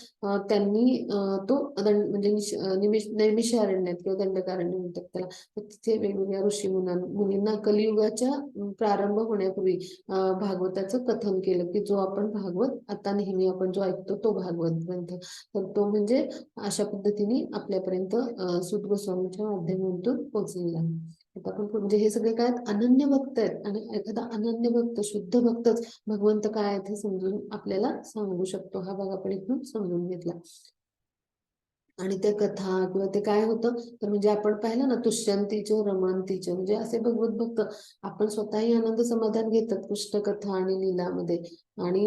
त्यांनी तो म्हणजे नैमिषारण्यात किंवा दंडकारण्य म्हणतात त्याला, तर तिथे वेगवेगळ्या ऋषी मुनींना कलियुगाच्या प्रारंभ होण्यापूर्वी भागवताचं कथन केलं, की जो आपण भागवत आता नेहमी आपण जो ऐकतो तो भागवत ग्रंथ. तर तो म्हणजे अशा पद्धतीने आपल्यापर्यंत सूत गोस्वामीच्या माध्यमातून पोहोचलेला आहे. आता आपण म्हणजे हे सगळे काय अनन्य भक्त आहेत. आणि एखादा अनन्य भक्त शुद्ध भक्तच भगवंत काय आहे हे समजून आपल्याला सांगू शकतो. हा भाग आपण इथून समजून घेतला. आणि त्या कथा किंवा ते काय होतं, तर म्हणजे आपण पाहिलं ना, तुष्यंतीचे रमंतीचे म्हणजे असे भगवत भक्त आपण स्वतःही आनंद समाधान घेतात कृष्ण कथा आणि लीलामध्ये. आणि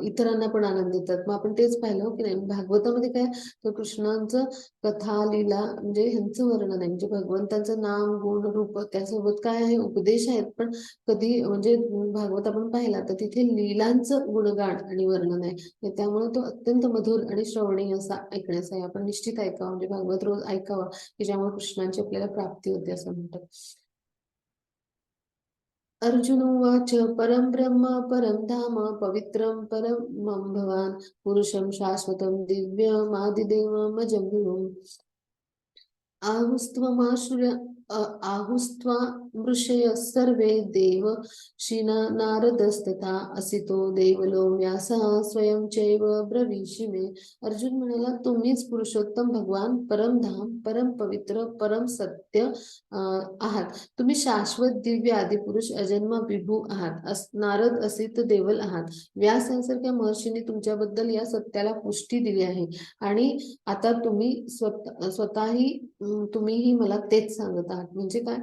इतरांना पण आनंद देतात. मग आपण तेच पाहिलं हो की नाही. भागवतामध्ये काय, तर कृष्णांचं कथा लीला म्हणजे ह्यांचं वर्णन आहे. म्हणजे भगवंतांचं नाम गुण रूप त्यासोबत काय आहे, उपदेश आहेत. पण कधी म्हणजे भागवत आपण पाहिला तर तिथे लीलांचं गुणगान आणि वर्णन आहे. त्यामुळे तो अत्यंत मधुर आणि श्रवणीय असा ऐकण्याचा आहे. आपण निश्चित ऐकावं, म्हणजे भागवत रोज ऐकावा, की ज्यामुळे कृष्णांची आपल्याला प्राप्ती होते असं म्हणतात. अर्जुन उवाच परं ब्रह्म परं धाम पवित्रं परमं भवान् पुरुषं शाश्वतं दिव्यमादिदेवमजं विभुम् आहुस्त्वमाशुर आहुस्त्वामृषयः सर्वे देव शिन नारदस्तथा असितो देवलो व्यासः स्वयं चैव ब्रवीषि मे. अर्जुन म्हणाला, तुम्हीच पुरुषोत्तम भगवान परमधाम परम पवित्र परम सत्य आहात. तुम्ही शाश्वत दिव्य आदिपुरुष अजन्म विभू आहात. नारद असित देवल आहात. व्यास यांसारख्या महर्षींनी तुमच्याबद्दल या सत्याला पुष्टी दिली आहे. आणि आता तुम्ही स्वतःही तुम्हीही मला तेच सांगत आहात. म्हणजे काय,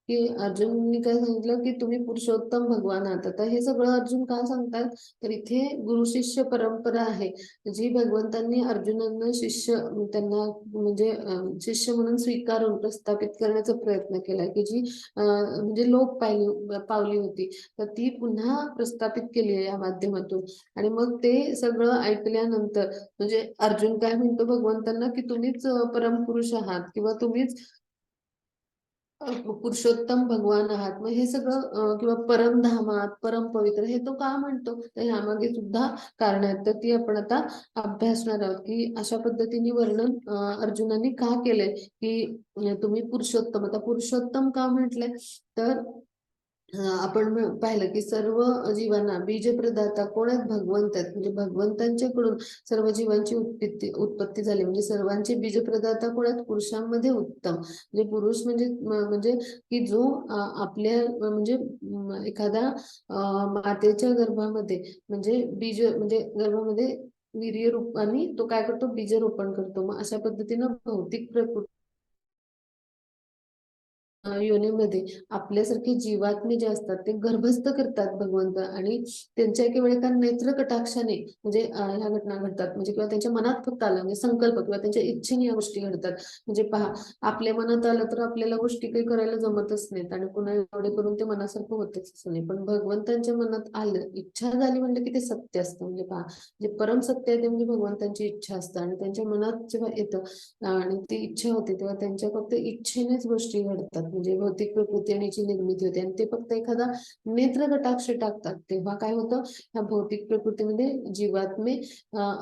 की अर्जुननी काय सांगितलं, की तुम्ही पुरुषोत्तम भगवान आहात. आता हे सगळं अर्जुन का सांगतात, तर इथे गुरु शिष्य परंपरा आहे, जी भगवंतांनी अर्जुनांना शिष्य त्यांना म्हणजे शिष्य म्हणून स्वीकारून प्रस्थापित करण्याचा प्रयत्न केला, की जी म्हणजे लोप पावली होती, तर ती पुन्हा प्रस्थापित केली आहे या माध्यमातून. आणि मग ते सगळं ऐकल्यानंतर म्हणजे अर्जुन काय म्हणतो भगवंतांना, की तुम्हीच परमपुरुष आहात किंवा तुम्हीच पुरुषोत्तम भगवान आहात. मग हे सगळं किंवा परमधामात परम पवित्र हे तो का म्हणतो, तर ह्यामागे सुद्धा कारण आहेत. तर ती आपण आता अभ्यासणार आहोत, की अशा पद्धतीने वर्णन अर्जुनाने का केलंय, की तुम्ही पुरुषोत्तम. आता पुरुषोत्तम का म्हटलंय, तर आपण पाहिलं की सर्व जीवांना बीजप्रदाता कोण आहेत, भगवंत आहेत. म्हणजे भगवंतांच्याकडून सर्व जीवांची उत्पत्ती झाली. म्हणजे सर्वांचे बीजप्रदाता कोण आहेत, पुरुषांमध्ये उत्तम. म्हणजे पुरुष म्हणजे म्हणजे की जो आपल्या म्हणजे एखाद्या मातेच्या गर्भामध्ये म्हणजे बीज म्हणजे गर्भामध्ये वीर्य रूपाने तो काय करतो, बीजरोपण करतो. मग अशा पद्धतीनं भौतिक प्रकृती योनीमध्ये आपल्यासारखे जीवात्मे जे असतात ते गर्भस्थ करतात भगवंत. आणि त्यांच्या एके वेळी एका नेत्र कटाक्षाने म्हणजे ह्या घटना घडतात. म्हणजे किंवा त्यांच्या मनात फक्त आलं म्हणजे संकल्प किंवा त्यांच्या इच्छेने या गोष्टी घडतात. म्हणजे पहा, आपल्या मनात आलं तर आपल्याला गोष्टी काही करायला जमतच नाहीत आणि पुन्हा एवढे करून ते मनासारखं होतच असं नाही. पण भगवंतांच्या मनात आलं, इच्छा झाली म्हणजे की ते सत्य असतं. म्हणजे पहा, जे परम सत्य आहे ते म्हणजे भगवंतांची इच्छा असतं. आणि त्यांच्या मनात जेव्हा येतं आणि ती इच्छा होते, तेव्हा त्यांच्या फक्त इच्छेनेच गोष्टी घडतात. म्हणजे भौतिक प्रकृती आणि याची निर्मिती होते. आणि ते फक्त एखादा नेत्र कटाक्ष टाकतात, तेव्हा काय होतं, ह्या भौतिक प्रकृतीमध्ये जीवात्मे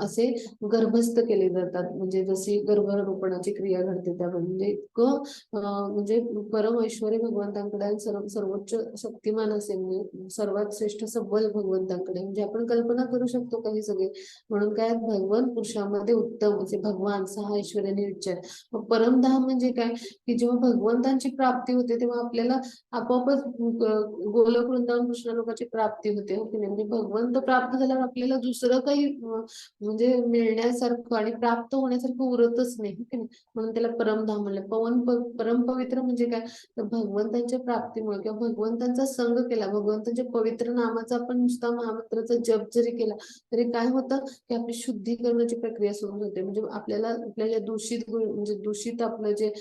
असे गर्भस्थ केले जातात. म्हणजे जशी गर्भरोपणाची क्रिया घडते त्या म्हणजे इतकं म्हणजे परम ऐश्वर्य भगवंतांकडे आणि सर्वोच्च शक्तिमान असे म्हणजे सर्वात श्रेष्ठ सबल भगवंतांकडे. म्हणजे आपण कल्पना करू शकतो काही सगळे. म्हणून काय, भगवान पुरुषामध्ये उत्तम असे भगवान सहा ऐश्वर्याने विचार. मग परमधाम म्हणजे काय, की जेव्हा भगवंतांची प्राप्ती होते तेव्हा आपल्याला आपोआपच गोलोक वृंदावन कृष्ण लोकांची प्राप्ती होते, हो की नाही. म्हणजे भगवंत प्राप्त झाल्यावर आपल्याला दुसरं काही म्हणजे मिळण्यासारखं आणि प्राप्त होण्यासारखं उरतच नाही, हो की नाही. म्हणून त्याला परमधाम म्हणलं. परमपवित्र म्हणजे काय, तर भगवंतांच्या प्राप्तीमुळे किंवा भगवंतांचा संग केला, भगवंतांच्या पवित्र नामाचा आपण नुसता महामंत्राचा जप जरी केला तरी काय होतं, की आपली शुद्धीकरणाची प्रक्रिया सुरू होते. म्हणजे आपल्याला आपल्या ज्या म्हणजे दूषित आपलं जे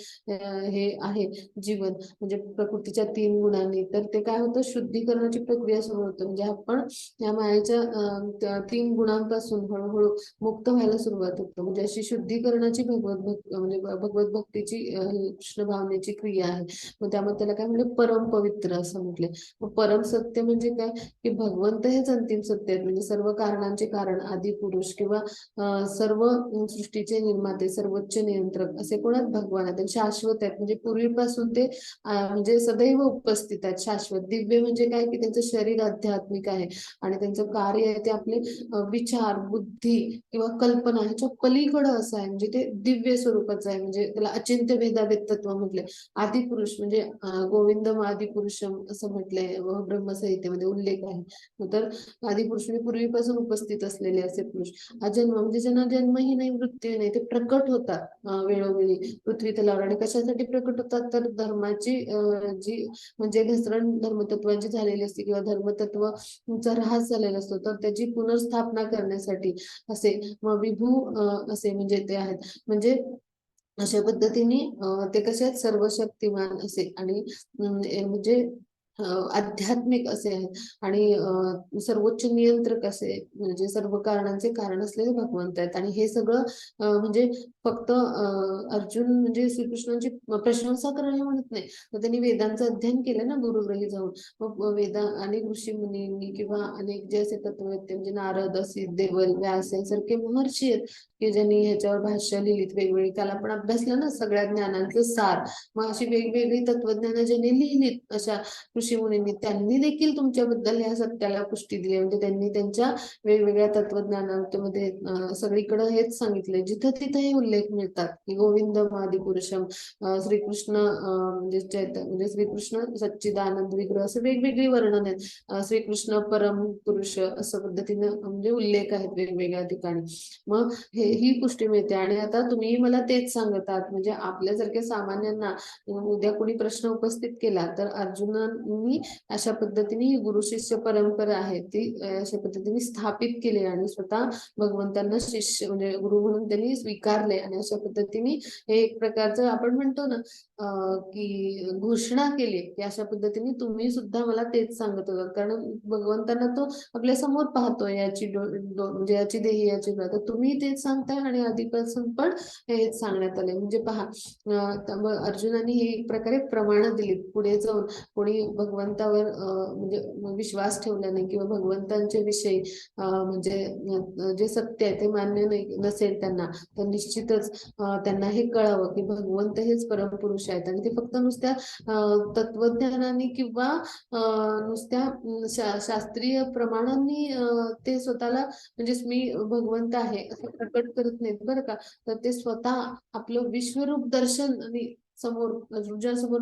हे आहे जीवन म्हणजे प्रकृतीच्या 3 गुणांनी, तर ते काय होतं, शुद्धीकरणाची प्रक्रिया सुरू होते. म्हणजे आपण या मायेच्या 3 गुणांपासून हळूहळू मुक्त व्हायला सुरुवात होतो. म्हणजे अशी शुद्धीकरणाची म्हणजे भगवत भक्तीची कृष्ण भावनेची क्रिया आहे. मग त्यामुळे त्याला काय म्हणजे परम पवित्र असं म्हटले. मग परम सत्य म्हणजे काय, की भगवंत हेच अंतिम सत्य आहेत. म्हणजे सर्व कारणांचे कारण आदी पुरुष किंवा सर्व सृष्टीचे निर्माते सर्वोच्च नियंत्रक असे कोण आहेत, भगवान आहेत. शाश्वत आहेत म्हणजे पूर्वीपासून ते म्हणजे सदैव उपस्थित आहेत. शाश्वत दिव्य म्हणजे काय, की त्यांचं शरीर आध्यात्मिक आहे आणि त्यांचं कार्य आहे ते आपले विचार बुद्धी किंवा कल्पना ह्याच्या पलीकडं असं आहे. म्हणजे ते दिव्य स्वरूपाचं आहे. म्हणजे त्याला अचिंत्य भेदाभेद तत्व म्हटले. आदिपुरुष म्हणजे गोविंदम आदिपुरुषम असं म्हटलंय ब्रह्मसंहितेमध्ये उल्लेख आहे. तर आदिपुरुष म्हणजे पूर्वीपासून उपस्थित असलेले असे पुरुष. अजन्म म्हणजे ज्यांना जन्मही नाही मृत्यू नाही, ते प्रकट होतात वेळोवेळी पृथ्वी तलावर. आणि कशासाठी प्रकट होतात, तर धर्म धर्माची जी म्हणजे घसरण धर्मतत्वांची झालेली असते किंवा धर्मतत्वचा ऱ्हास झालेला असतो, तर त्याची पुनर्स्थापना करण्यासाठी असे विभू असे म्हणजे ते आहेत. म्हणजे अशा पद्धतीने ते कसे आहेत, सर्वशक्तिमान असे आणि म्हणजे आध्यात्मिक असे आहेत आणि सर्वोच्च नियंत्रक असे म्हणजे सर्व कारणांचे कारण असलेले भगवंत आहेत. आणि हे सगळं म्हणजे फक्त अर्जुन म्हणजे श्रीकृष्णांची प्रशंसा करणे म्हणत नाही, तर त्यांनी वेदांचं अध्ययन केलं ना गुरुग्रही जाऊन. मग वेदा अनेक ऋषी मुनी किंवा अनेक जे असे तत्ववेत्ते म्हणजे नारद असित देवल व्यास यांसारखे महर्षी आहेत की ज्यांनी ह्याच्यावर भाष्य लिहिलीत वेगवेगळी. त्याला पण अभ्यासलं ना सगळ्या ज्ञानांचं सार. मग अशी वेगवेगळी तत्वज्ञान ज्यांनी लिहिलीत अशा ऋषी मुनींनी, त्यांनी देखील तुमच्याबद्दल ह्या सत्याला पुष्टी दिली. म्हणजे त्यांनी त्यांच्या वेगवेगळ्या तत्वज्ञानामध्ये सगळीकडे हेच सांगितले. जिथं तिथं हे उल्लेख मिळतात की गोविंद आदिपुरुषम, श्रीकृष्ण म्हणजे श्रीकृष्ण सच्चिदानंद विग्रह, असे वेगवेगळी वर्णन आहेत. श्रीकृष्ण परम पुरुष असं पद्धतीने म्हणजे उल्लेख आहेत वेगवेगळ्या ठिकाणी. मग ही पुष्टी मिळते. आणि आता तुम्ही मला तेच सांगत आहात म्हणजे आपल्यासारख्या सामान्यांना उद्या कोणी प्रश्न उपस्थित केला तर अर्जुनांनी अशा पद्धतीने ही गुरु शिष्य परंपरा आहे ती अशा पद्धतीने स्थापित केली आणि स्वतः भगवंतांना शिष्य म्हणजे गुरु म्हणून त्यांनी स्वीकारले. आणि अशा पद्धतीने हे एक प्रकारचं आपण म्हणतो ना की घोषणा केली की अशा पद्धतीने तुम्ही सुद्धा मला तेच सांगत होता. कारण भगवंतांना तो आपल्या समोर पाहतोय याची म्हणजे याची देही याची तर तुम्ही तेच सांगताय आणि आधीपासून पण हेच सांगण्यात आले. म्हणजे पहा अर्जुनाने ही एक प्रकारे प्रमाण दिली. पुढे जाऊन कोणी भगवंतावर म्हणजे विश्वास ठेवला नाही किंवा भगवंतांच्या विषयी म्हणजे जे सत्य आहे ते मान्य नाही नसेल त्यांना, तर निश्चितच त्यांना हे कळावं की भगवंत हेच परमपुरुष आहेत. आणि ते फक्त नुसत्या तत्वज्ञानाने किंवा नुसत्या शास्त्रीय प्रमाणांनी ते स्वतःला म्हणजे मी भगवंत आहे असं प्रकट करत नाहीत बरं का. तर ते स्वतः आपलं विश्वरूप दर्शन आणि समोर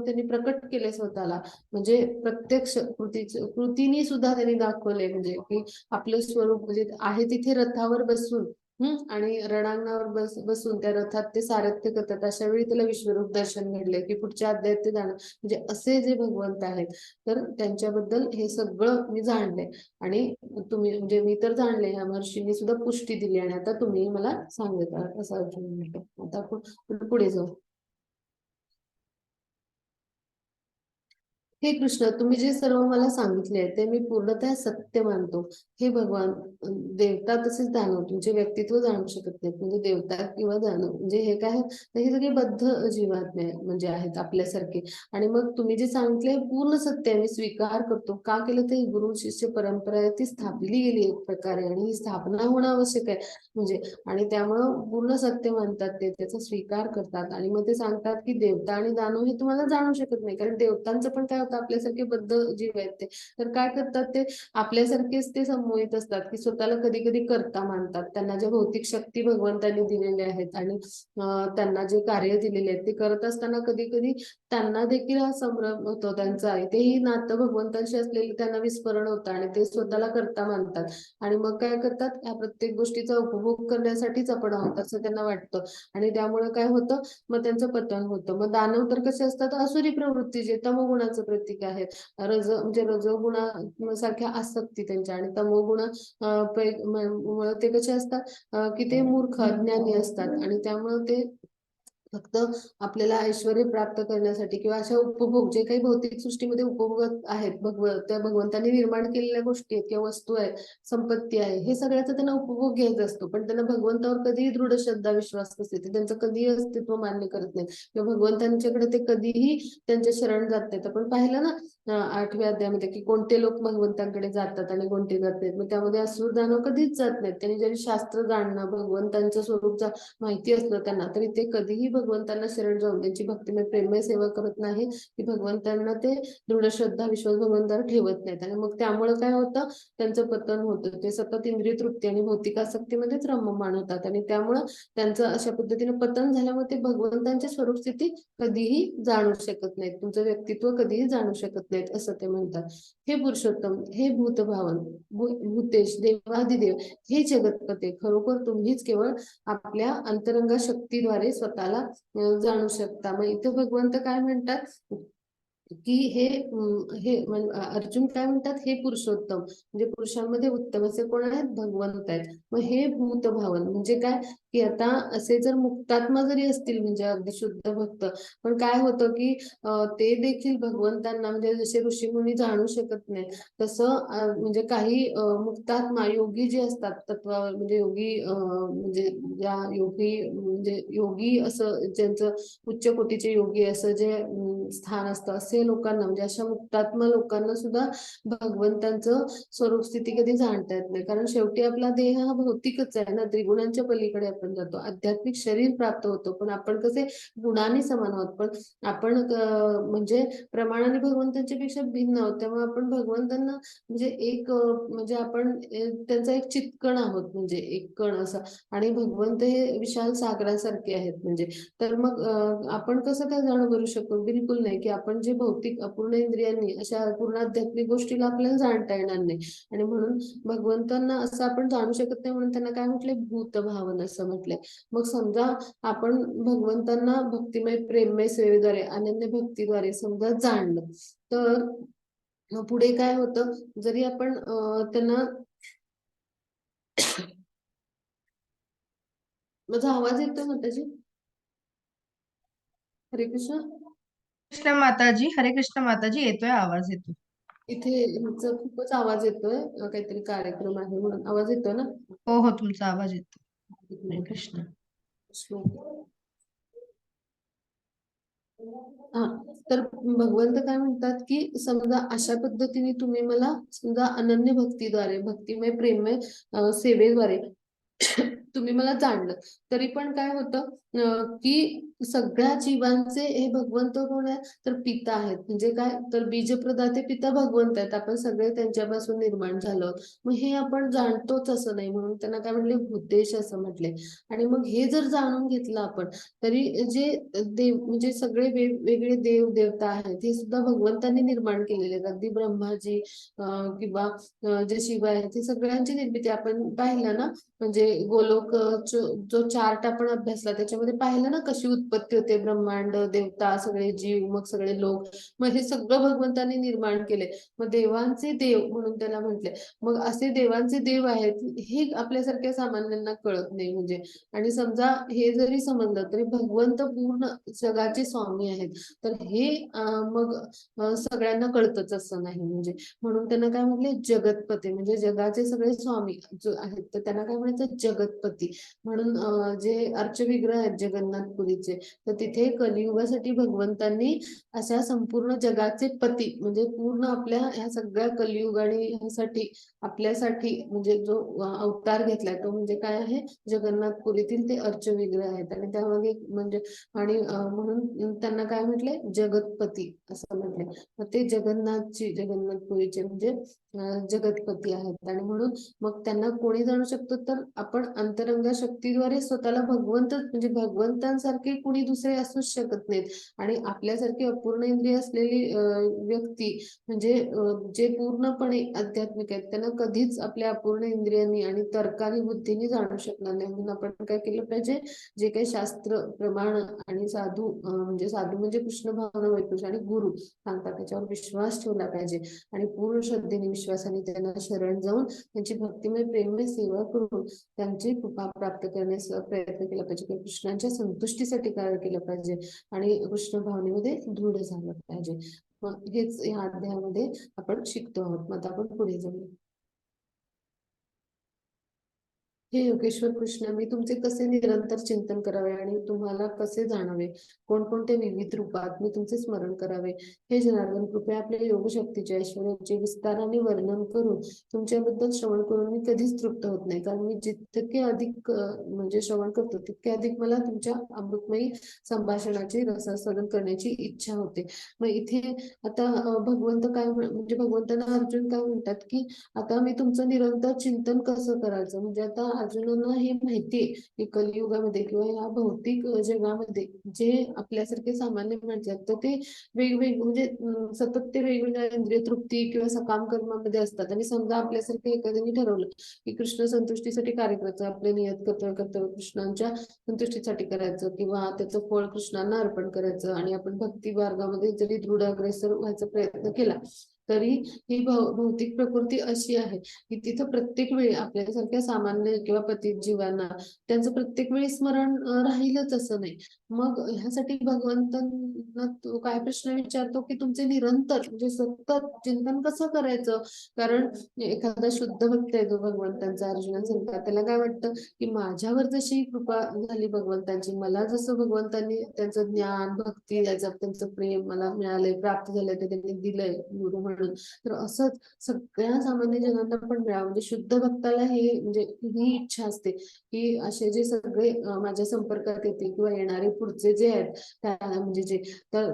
त्यांनी प्रकट केले स्वतःला. म्हणजे प्रत्यक्ष कृतीने सुद्धा त्यांनी दाखवले. म्हणजे की आपलं स्वरूप म्हणजे आहे तिथे रथावर बसून आणि रणांगणावर बसून त्या रथात ते सारथ्य करतात. अशा वेळी त्याला विश्वरूप दर्शन घडले की पुढच्या अध्यायात ते जाणं. म्हणजे असे जे भगवंत आहेत तर त्यांच्याबद्दल हे सगळं मी जाणले. आणि तुम्ही म्हणजे मी तर जाणले, ह्या महर्षींनी सुद्धा पुष्टी दिली आणि आता तुम्ही मला सांगत आहात असं अर्जुन म्हणतो. आता आपण पुढे जाऊ. हे कृष्ण, तुम्ही जे सर्व मला सांगितले ते मी पूर्णतः सत्य मानतो. हे भगवान, देवता तसेच दानव तुमचे व्यक्तित्व जाणू शकत नाहीत. म्हणजे देवता किंवा दानव म्हणजे हे काय आहे, तर हे सगळे बद्ध जीवात्मे म्हणजे आहेत आपल्यासारखे. आणि मग तुम्ही जे सांगितले पूर्ण सत्य आहे, मी स्वीकार करतो. का केलं ते गुरु शिष्य परंपरा आहे ती स्थापिली गेली एक प्रकारे आणि ही स्थापना होणं आवश्यक आहे. म्हणजे आणि त्यामुळं पूर्ण सत्य मानतात ते, त्याचा स्वीकार करतात. आणि मग ते सांगतात की देवता आणि दानव हे तुम्हाला जाणू शकत नाही. कारण देवतांचं पण काय होतं, आपल्यासारखे बद्ध जीव आहेत ते, तर काय करतात ते आपल्यासारखेच ते संमोहित असतात की स्वतःला कधी कधी कर्ता मानतात. त्यांना ज्या भौतिक शक्ती भगवंतांनी दिलेल्या आहेत आणि त्यांना जे कार्य दिलेले आहेत ते करत असताना कधी कधी त्यांना देखील हा संभ्रम होतो त्यांचा आहे. तेही नातं भगवंतांशी असलेले त्यांना विस्मरण होतं आणि ते स्वतःला कर्ता मानतात. आणि मग काय करतात, ह्या प्रत्येक गोष्टीचा उपभोग करण्यासाठीच आपण आहोत असं त्यांना वाटतं. आणि त्यामुळे काय होतं, मग त्यांचं पतन होतं. मग दानव तर कसे असतात, असुरी प्रवृत्ती जे तमोगुणाचं प्रतीक आहे. म्हणजे रजोगुणा सारख्या आसक्ती त्यांच्या आणि तमोगुण मुळे ते कसे असतात की ते मूर्ख अज्ञानी असतात. आणि त्यामुळे ते फक्त आपल्याला ऐश्वर्य प्राप्त करण्यासाठी किंवा अशा उपभोग जे काही भौतिक सृष्टीमध्ये उपभोग आहेत, त्या भगवंतांनी निर्माण केलेल्या गोष्टी आहेत किंवा वस्तू आहेत, संपत्ती आहे, हे सगळ्याचा त्यांना उपभोग घ्यायचा असतो. पण त्यांना भगवंतावर कधीही दृढ श्रद्धा विश्वास नसते. ते त्यांचं कधीही अस्तित्व मान्य करत नाहीत किंवा भगवंतांच्याकडे ते कधीही त्यांचे शरण जात नाहीत. आपण पाहिलं ना 8व्या अध्यायामध्ये की कोणते लोक भगवंतांकडे जातात आणि कोणते जात नाहीत. मग त्यामध्ये असुर दानव कधीच जात नाहीत. त्यांनी जरी शास्त्र जाणणं, भगवंतांचं स्वरूप माहिती असलं त्यांना, तरी ते कधीही भगवंतांना शरण जाऊन त्यांची भक्तिमय प्रेममय सेवा करत नाही की भगवंतांना ते दृढ श्रद्धा विश्वास भगवंतांवर ठेवत नाहीत. आणि मग त्यामुळे काय होतं, त्यांचं पतन होतं. ते सतत इंद्रिय तृप्ती आणि भौतिक आसक्तीमध्येच रममाण होतात. आणि त्यामुळं त्यांचं अशा पद्धतीने पतन झाल्यामुळे ते भगवंतांची स्वरूप स्थिती कधीही जाणू शकत नाहीत, तुमचं व्यक्तित्व कधीही जाणू शकत नाहीत असं ते म्हणतात. हे पुरुषोत्तम, हे भूतभावन, भूतेश, देवाधिदेव, हे जगतपते, खरोखर तुम्हीच केवळ आपल्या अंतरंग शक्तीद्वारे स्वतःला जाणू शकता. मग इथे भगवंत काय म्हणतात की अर्जुन काय म्हणतात, हे पुरुषोत्तम म्हणजे पुरुषांमध्ये उत्तम असे कोण आहेत, भगवंत आहेत. मग हे भूतभावन म्हणजे काय, की आता असे जर मुक्तात्मा जरी असतील म्हणजे अगदी शुद्ध भक्त, पण काय होतं की ते देखील भगवंतांना म्हणजे जसे ऋषीमुनी जाणू शकत नाही तसं म्हणजे काही मुक्तात्मा योगी जे असतात तत्वावर म्हणजे योगी म्हणजे ज्या योगी म्हणजे योगी असं ज्यांचं उच्च कोटीचे योगी असं जे स्थान असतं असे लोकांना म्हणजे अशा मुक्तात्मा लोकांना सुद्धा भगवंतांचं स्वरूप स्थिती कधी जाणता येत नाही. कारण शेवटी आपला देह हा भौतिकच आहे ना, त्रिगुणांच्या पलीकडे आपण जातो, आध्यात्मिक शरीर प्राप्त होतो, पण आपण कसे गुणाने समान आहोत, पण आपण म्हणजे प्रमाणाने भगवंतांच्या पेक्षा भिन्न आहोत. त्यामुळे आपण भगवंतांना म्हणजे एक म्हणजे आपण त्यांचा एक चितकण आहोत, म्हणजे एक कण असं. आणि भगवंत हे विशाल सागरासारखे आहेत म्हणजे. तर मग आपण कसं काय जाणून करू शकतो, बिलकुल नाही, की आपण जे भौतिक अपूर्ण इंद्रियांनी अशा पूर्ण आध्यात्मिक गोष्टीला आपल्याला जाणता येणार नाही. आणि म्हणून भगवंतांना असं आपण जाणू शकत नाही, म्हणून त्यांना काय म्हटले, भूतभावन असं म्हटलंय. मग समजा आपण भगवंतांना भक्तिमय प्रेममय सेवेद्वारे अनन्य भक्तीद्वारे समजा जाणलं, तर पुढे काय होतं, जरी आपण त्यांना माझा आवाज येतोय माताजी? हरे कृष्ण. कृष्ण माताजी, हरे कृष्ण माताजी, येतोय आवाज येतोय. इथे तुमचा खूपच आवाज येतोय, काहीतरी कार्यक्रम आहे म्हणून आवाज येतोय ना? हो हो, तुमचा आवाज येतो. हरे कृष्ण. हा, तर भगवंत काय म्हणतात की समजा अशा पद्धतीने तुम्ही मला समजा अनन्य भक्तीद्वारे भक्तिमय प्रेममय सेवेद्वारे तुम्ही मला जाणलं, तरी पण काय होतं की सगळ्या जीवांचे हे भगवंत कोण आहे, तर पिता आहेत. म्हणजे काय, तर बीजप्रदाते पिता भगवंत आहेत, आपण सगळे त्यांच्यापासून निर्माण झालो. मग हे आपण जाणतोच असं नाही, म्हणून त्यांना काय म्हणले, भूतेश असं म्हटले. आणि मग हे जर जाणून घेतलं आपण, तरी जे देव म्हणजे सगळे वेगवेगळे देव देवता आहेत हे सुद्धा भगवंतांनी निर्माण केलेले आहेत. अगदी ब्रह्माजी किंवा जे शिव आहेत, हे सगळ्यांची निर्मिती आपण पाहिलं ना. म्हणजे गोलोक जो चार्ट आपण अभ्यासला त्याच्यामध्ये पाहिलं ना कशी उत्पत्ती होते, ब्रह्मांड, देवता, सगळे जीव, मग सगळे लोक, मग हे सगळं भगवंतांनी निर्माण केले. मग देवांचे देव म्हणून त्याला म्हटले. मग असे देवांचे देव आहेत हे आपल्यासारख्या सामान्यांना कळत नाही म्हणजे. आणि समजा हे जरी समजलं तरी भगवंत पूर्ण जगाचे स्वामी आहेत, तर हे मग सगळ्यांना कळतच असं नाही म्हणजे. म्हणून त्यांना काय म्हटले, जगतपती म्हणजे जगाचे सगळे स्वामी जो आहेत, तर त्यांना काय म्हणायचं, जगतपती. म्हणून जे अर्चविग्रह आहेत जगन्नाथपुरीचे, तर तिथे कलियुगासाठी भगवंतांनी अशा संपूर्ण जगाचे पती म्हणजे पूर्ण आपल्या ह्या सगळ्या कलियुग आणि ह्यासाठी आपल्यासाठी म्हणजे जो अवतार घेतलाय तो म्हणजे काय आहे, जगन्नाथपुरीतील ते अर्चविग्रह आहेत. आणि त्यामागे म्हणजे आणि म्हणून त्यांना काय म्हटले, जगतपती असं म्हटले. मग ते जगन्नाथपुरीचे म्हणजे जगतपती आहेत. आणि म्हणून मग त्यांना कोणी जाणू शकतो, तर आपण अंतरंग शक्तीद्वारे स्वतःला भगवंत म्हणजे भगवंतांसारखे कुणी दुसरे असूच शकत नाहीत. आणि आपल्यासारखी अपूर्ण इंद्रिय असलेली व्यक्ती म्हणजे जे पूर्णपणे आध्यात्मिक आहेत त्यांना कधीच आपल्या अपूर्ण इंद्रियांनी आणि तर्काने बुद्धीने जाणू शकणार नाही. म्हणून आपण काय केलं पाहिजे, जे काही शास्त्र प्रमाण आणि साधू म्हणजे कृष्ण भावना वैकुंठ आणि गुरु सांगतात त्याच्यावर विश्वास ठेवला पाहिजे. आणि पूर्ण श्रद्धेने विश्वासाने त्यांना शरण जाऊन त्यांची भक्तिमय प्रेममय सेवा करून त्यांची कृपा प्राप्त करण्याचा प्रयत्न केला पाहिजे, किंवा कृष्णांच्या संतुष्टीसाठी कार्य केलं पाहिजे आणि कृष्ण भावनेमध्ये दृढ झालं पाहिजे. मग हेच या अध्यायामध्ये आपण शिकतो आहोत. मग आता आपण पुढे जाऊया. हे योगेश्वर कृष्ण, मी तुमचे कसे निरंतर चिंतन करावे आणि तुम्हाला कसे जाणावे, कोणकोणत्या विविध रूपात मी तुमचे स्मरण करावे. हे जनार्दन, कृपया आपल्या योग शक्तीच्या ऐश्वर्याचे विस्ताराने वर्णन करून तुमच्याबद्दल श्रवण करून मी कधीच तृप्त होत नाही. कारण मी जितके अधिक म्हणजे श्रवण करतो तितके अधिक मला तुमच्या अमृतमयी संभाषणाची रसास्वादन करण्याची इच्छा होते. मग इथे आता भगवंत काय म्हणजे भगवंतांना अर्जुन काय म्हणतात की आता मी तुमचं निरंतर चिंतन कसं करायचं, म्हणजे आता अर्जुनांना हे माहितीये की कलियुगामध्ये किंवा या भौतिक जगामध्ये जे आपल्यासारखे सामान्य माणसं आहेत तर ते वेगवेगळे म्हणजे सतत ते वेगवेगळ्या इंद्रिय तृप्ती किंवा सकाम कर्मामध्ये असतात. आणि समजा आपल्यासारखे एखाद्याने ठरवलं की कृष्ण संतुष्टीसाठी कार्य करायचं, आपले नियत कर्तव्य कृष्णांच्या संतुष्टीसाठी करायचं किंवा त्याचं फळ कृष्णांना अर्पण करायचं, आणि आपण भक्ती मार्गामध्ये जरी दृढ अग्रेसर व्हायचा प्रयत्न केला तरी ही भौतिक प्रकृती अशी आहे की तिथं प्रत्येक वेळी आपल्यासारख्या सामान्य किंवा पतित जीवांना त्यांचं प्रत्येक वेळी स्मरण राहीलच असं नाही. मग ह्यासाठी भगवंतांना तो काय प्रश्न विचारतो की तुमचे निरंतर म्हणजे सतत चिंतन कसं करायचं. कारण एखादा शुद्ध भक्त आहे जो भगवंतांचा अर्जुनासारखा, त्याला काय वाटतं की माझ्यावर जशी कृपा झाली भगवंतांची, मला जसं भगवंतांनी त्यांचं ज्ञान भक्ती त्यांचं प्रेम मला मिळालंय प्राप्त झालंय ते त्यांनी दिलंय गुरु म्हणून, तर असंच सगळ्या सामान्य जनांना पण मिळावं. म्हणजे शुद्ध भक्ताला हे म्हणजे ही इच्छा असते की असे जे सगळे माझ्या संपर्कात येतील किंवा येणारे पुढचे जे आहेत त्या म्हणजे जे तर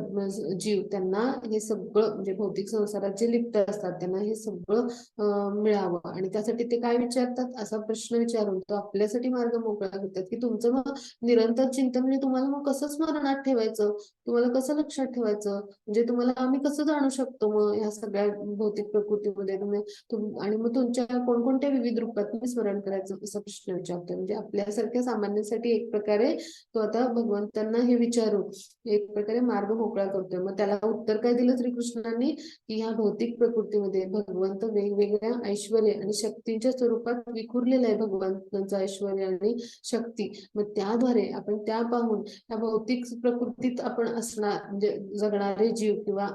जीव त्यांना हे सगळं म्हणजे भौतिक संसारात जे लिप्त असतात त्यांना हे सगळं मिळावं. आणि त्यासाठी ते काय विचारतात असा प्रश्न विचारून तो आपल्यासाठी मार्ग मोकळा करतात की तुमचं मग निरंतर चिंतन म्हणजे तुम्हाला मग कसं स्मरणात ठेवायचं, तुम्हाला कसं लक्षात ठेवायचं, म्हणजे तुम्हाला आम्ही कसं जाणू शकतो मग ह्या सगळ्या भौतिक प्रकृतीमध्ये आणि मग तुमच्या कोणकोणत्या विविध रूपात तुम्ही स्मरण करायचं असा प्रश्न विचारतोय. म्हणजे आपल्यासारख्या सामान्यांसाठी एक प्रकारे तो आता भगवंतांना हे विचारून एक प्रकारे मार्ग मोकळा करतोय. मग त्याला उत्तर काय दिलं श्रीकृष्णांनी की ह्या भौतिक प्रकृतीमध्ये भगवंत वेगवेगळ्या ऐश्वर्य आणि शक्तींच्या स्वरूपात विखुरलेला आहे भगवंतांचं ऐश्वर्य आणि शक्ती. मग त्याद्वारे आपण त्या पाहून या भौतिक प्रकृतीत आपण असणार म्हणजे जगणारे जीव किंवा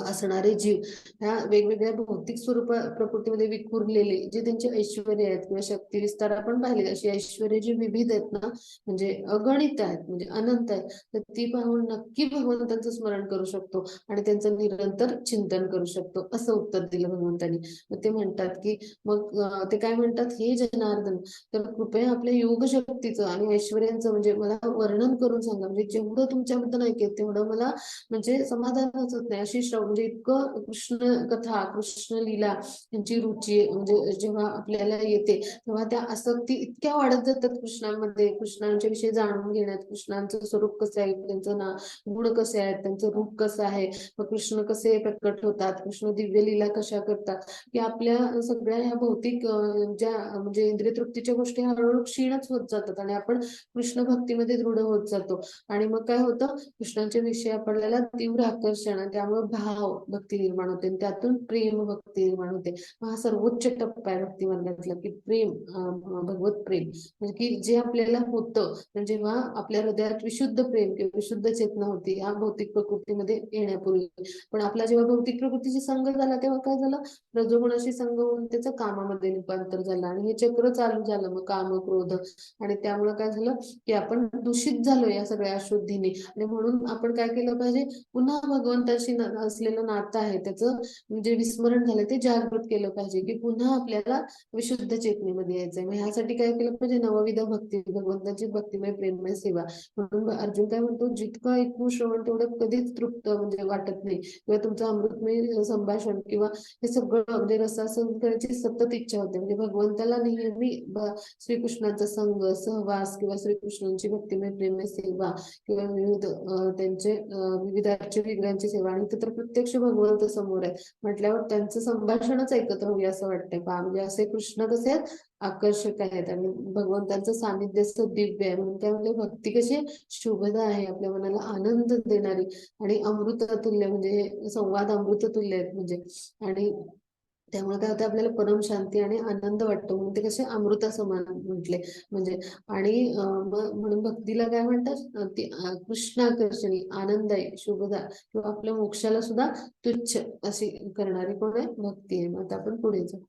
असणारे जीव ह्या वेगवेगळ्या भौतिक स्वरूप प्रकृतीमध्ये विखुरलेले जे त्यांचे ऐश्वर्य आहेत किंवा शक्ती विस्तार आपण पाहिले अशी ऐश्वर्य जी विविध आहेत ना म्हणजे अगणित आहेत म्हणजे अनंत आहेत, तर ती पाहून नक्की भगवंतांचं स्मरण करू शकतो आणि त्यांचं निरंतर चिंतन करू शकतो असं उत्तर दिलं भगवंतांनी. मग ते म्हणतात की मग ते काय म्हणतात, हे जनार्दन तर कृपया आपल्या योग शक्तीचं आणि ऐश्वर्यांचं म्हणजे मला वर्णन करून सांगा, म्हणजे जेवढं तुमच्याबद्दल ऐकेल तेवढं मला म्हणजे समाधानच होत नाही. अशी म्हणजे इतकं कृष्ण कथा कृष्ण लीला यांची रुची म्हणजे जेव्हा आपल्याला येते तेव्हा त्या आसक्ती इतक्या वाढत जातात कृष्णांमध्ये, कृष्णांच्या विषयी जाणून घेण्यात, कृष्णांचं स्वरूप कसं आहे, त्यांचं गुण कसे आहेत, त्यांचं रूप कसं आहे, मग कृष्ण कसे प्रकट होतात, कृष्ण दिव्य लीला कशा करतात, की आपल्या सगळ्या ह्या भौतिक ज्या म्हणजे इंद्रिय तृप्तीच्या गोष्टी हळूहळू क्षीणच होत जातात आणि आपण कृष्ण भक्तीमध्ये दृढ होत जातो. आणि मग काय होतं, कृष्णांच्या विषयी आपल्याला तीव्र आकर्षण आणि त्यामुळे भाव भक्ती निर्माण होते आणि त्यातून प्रेम भक्ती निर्माण होते. हा सर्वोच्च टप्पा आहे भक्ती मार्गातला की प्रेम भगवत प्रेम म्हणजे की जे आपल्याला होतं म्हणजे जेव्हा आपल्या हृदयात विशुद्ध प्रेम किंवा विशुद्ध चेतना होती या भौतिक प्रकृतीमध्ये येण्यापूर्वी. पण आपला जेव्हा भौतिक प्रकृतीची संग झाला तेव्हा काय झालं, रजोगुणाशी संग होऊन त्याचं कामामध्ये रूपांतर झालं आणि हे चक्र चालू झालं मग काम क्रोध. आणि त्यामुळे काय झालं की आपण दूषित झालो या सगळ्या अशुद्धीने. आणि म्हणून आपण काय केलं पाहिजे, पुन्हा भगवंताशी असलेलं नातं आहे त्याचं म्हणजे विस्मरण झालं ते जागृत केलं पाहिजे की पुन्हा आपल्याला विशुद्ध चेतनेमध्ये यायचंय. मग ह्यासाठी काय केलं पाहिजे, नवविध भक्ती भगवंताची भक्तिमय प्रेममय सेवा. म्हणून अर्जुन काय म्हणतो, जितकं ऐकू श्रवण तेवढं कधीच तृप्त म्हणजे वाटत नाही किंवा तुमचं अमृतमय संभाषण किंवा हे सगळं म्हणजे रसास्वाद करायची सतत इच्छा होते. म्हणजे भगवंताला नेहमी श्रीकृष्णाचा संग सहवास किंवा श्रीकृष्णांची भक्तिमय प्रेममय सेवा किंवा विविध त्यांचे विविध विग्रहांची सेवा. आणि तर प्रत्यक्ष भगवंत समोर आहे म्हटल्यावर त्यांचं संभाषणच ऐकत राहूया असं वाटतंय पहा. म्हणजे असे कृष्ण कसे आहेत, आकर्षक आहेत आणि भगवंतांचं सानिध्य असं दिव्य आहे. म्हणून काय म्हणजे भक्ती कशी शुभदा आहे, आपल्या मनाला आनंद देणारी आणि अमृततुल्य म्हणजे संवाद अमृततुल्य आहेत म्हणजे. आणि त्यामुळे काय होतं, आपल्याला परम शांती आणि आनंद वाटतो म्हणून ते कसे अमृता समान म्हटले म्हणजे. आणि म्हणून भक्तीला काय म्हणतात, ती कृष्णाकर्षणी आनंददायी शुभदा किंवा आपल्या मोक्षाला सुद्धा तुच्छ अशी करणारी कोण आहे, भक्ती आहे. मग आता आपण पुढे जाऊ.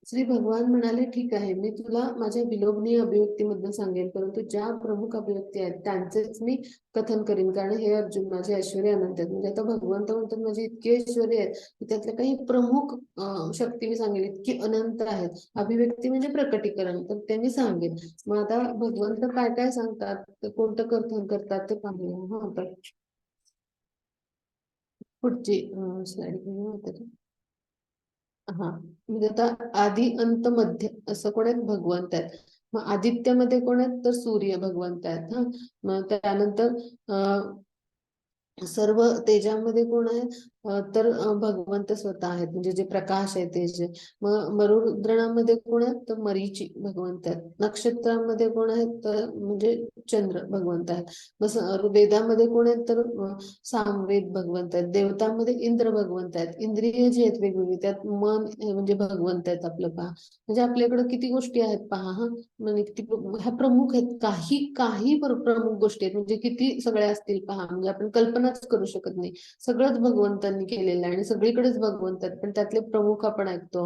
श्री भगवान म्हणाले, ठीक आहे मी तुला माझ्या विलोभनीय अभिव्यक्तीबद्दल सांगेन, परंतु ज्या प्रमुख अभिव्यक्ती आहेत त्यांचेच मी कथन करीन. कारण हे अर्जुन माझे ऐश्वर्य अनंत आहेत. म्हणजे आता भगवंत म्हणतात माझे इतके ऐश्वर्य आहेत की त्यातले काही प्रमुख शक्ती मी सांगेन, इतकी अनंत आहेत. अभिव्यक्ती म्हणजे प्रकटीकरण, तर ते मी सांगेन. मग आता भगवंत काय काय सांगतात, कोणतं कथन करतात ते पाहूया. हा तर पुढची स्लाइड घेऊया. हा म्हणजे आता आदी अंत मध्य असं कोण आहेत? भगवंत आहेत. मग आदित्यमध्ये कोण आहेत? तर सूर्य भगवंत आहेत. हा मग त्यानंतर सर्व तेजामध्ये कोण आहे? तर भगवंत स्वतः आहेत, म्हणजे जे प्रकाश आहे तेज आहे. मग मरुद्रणामध्ये कोण आहेत? तर मरीची भगवंत आहेत. नक्षत्रामध्ये कोण आहेत? तर म्हणजे चंद्र भगवंत आहेत. मग वेदामध्ये कोण आहेत? तर सामवेद भगवंत आहेत. देवतांमध्ये इंद्र भगवंत आहेत. इंद्रिय जी आहेत वेगवेगळी, त्यात मन म्हणजे भगवंत आहेत आपलं पहा. म्हणजे आपल्याकडे किती गोष्टी आहेत पहा. हा म्हणजे किती ह्या प्रमुख आहेत. काही काही प्रमुख गोष्टी आहेत, म्हणजे किती सगळ्या असतील पहा, म्हणजे आपण कल्पनाच करू शकत नाही. सगळंच भगवंतांनी केलेलं आहे आणि सगळीकडेच भगवंत आहेत, पण त्यातले प्रमुख आपण ऐकतो.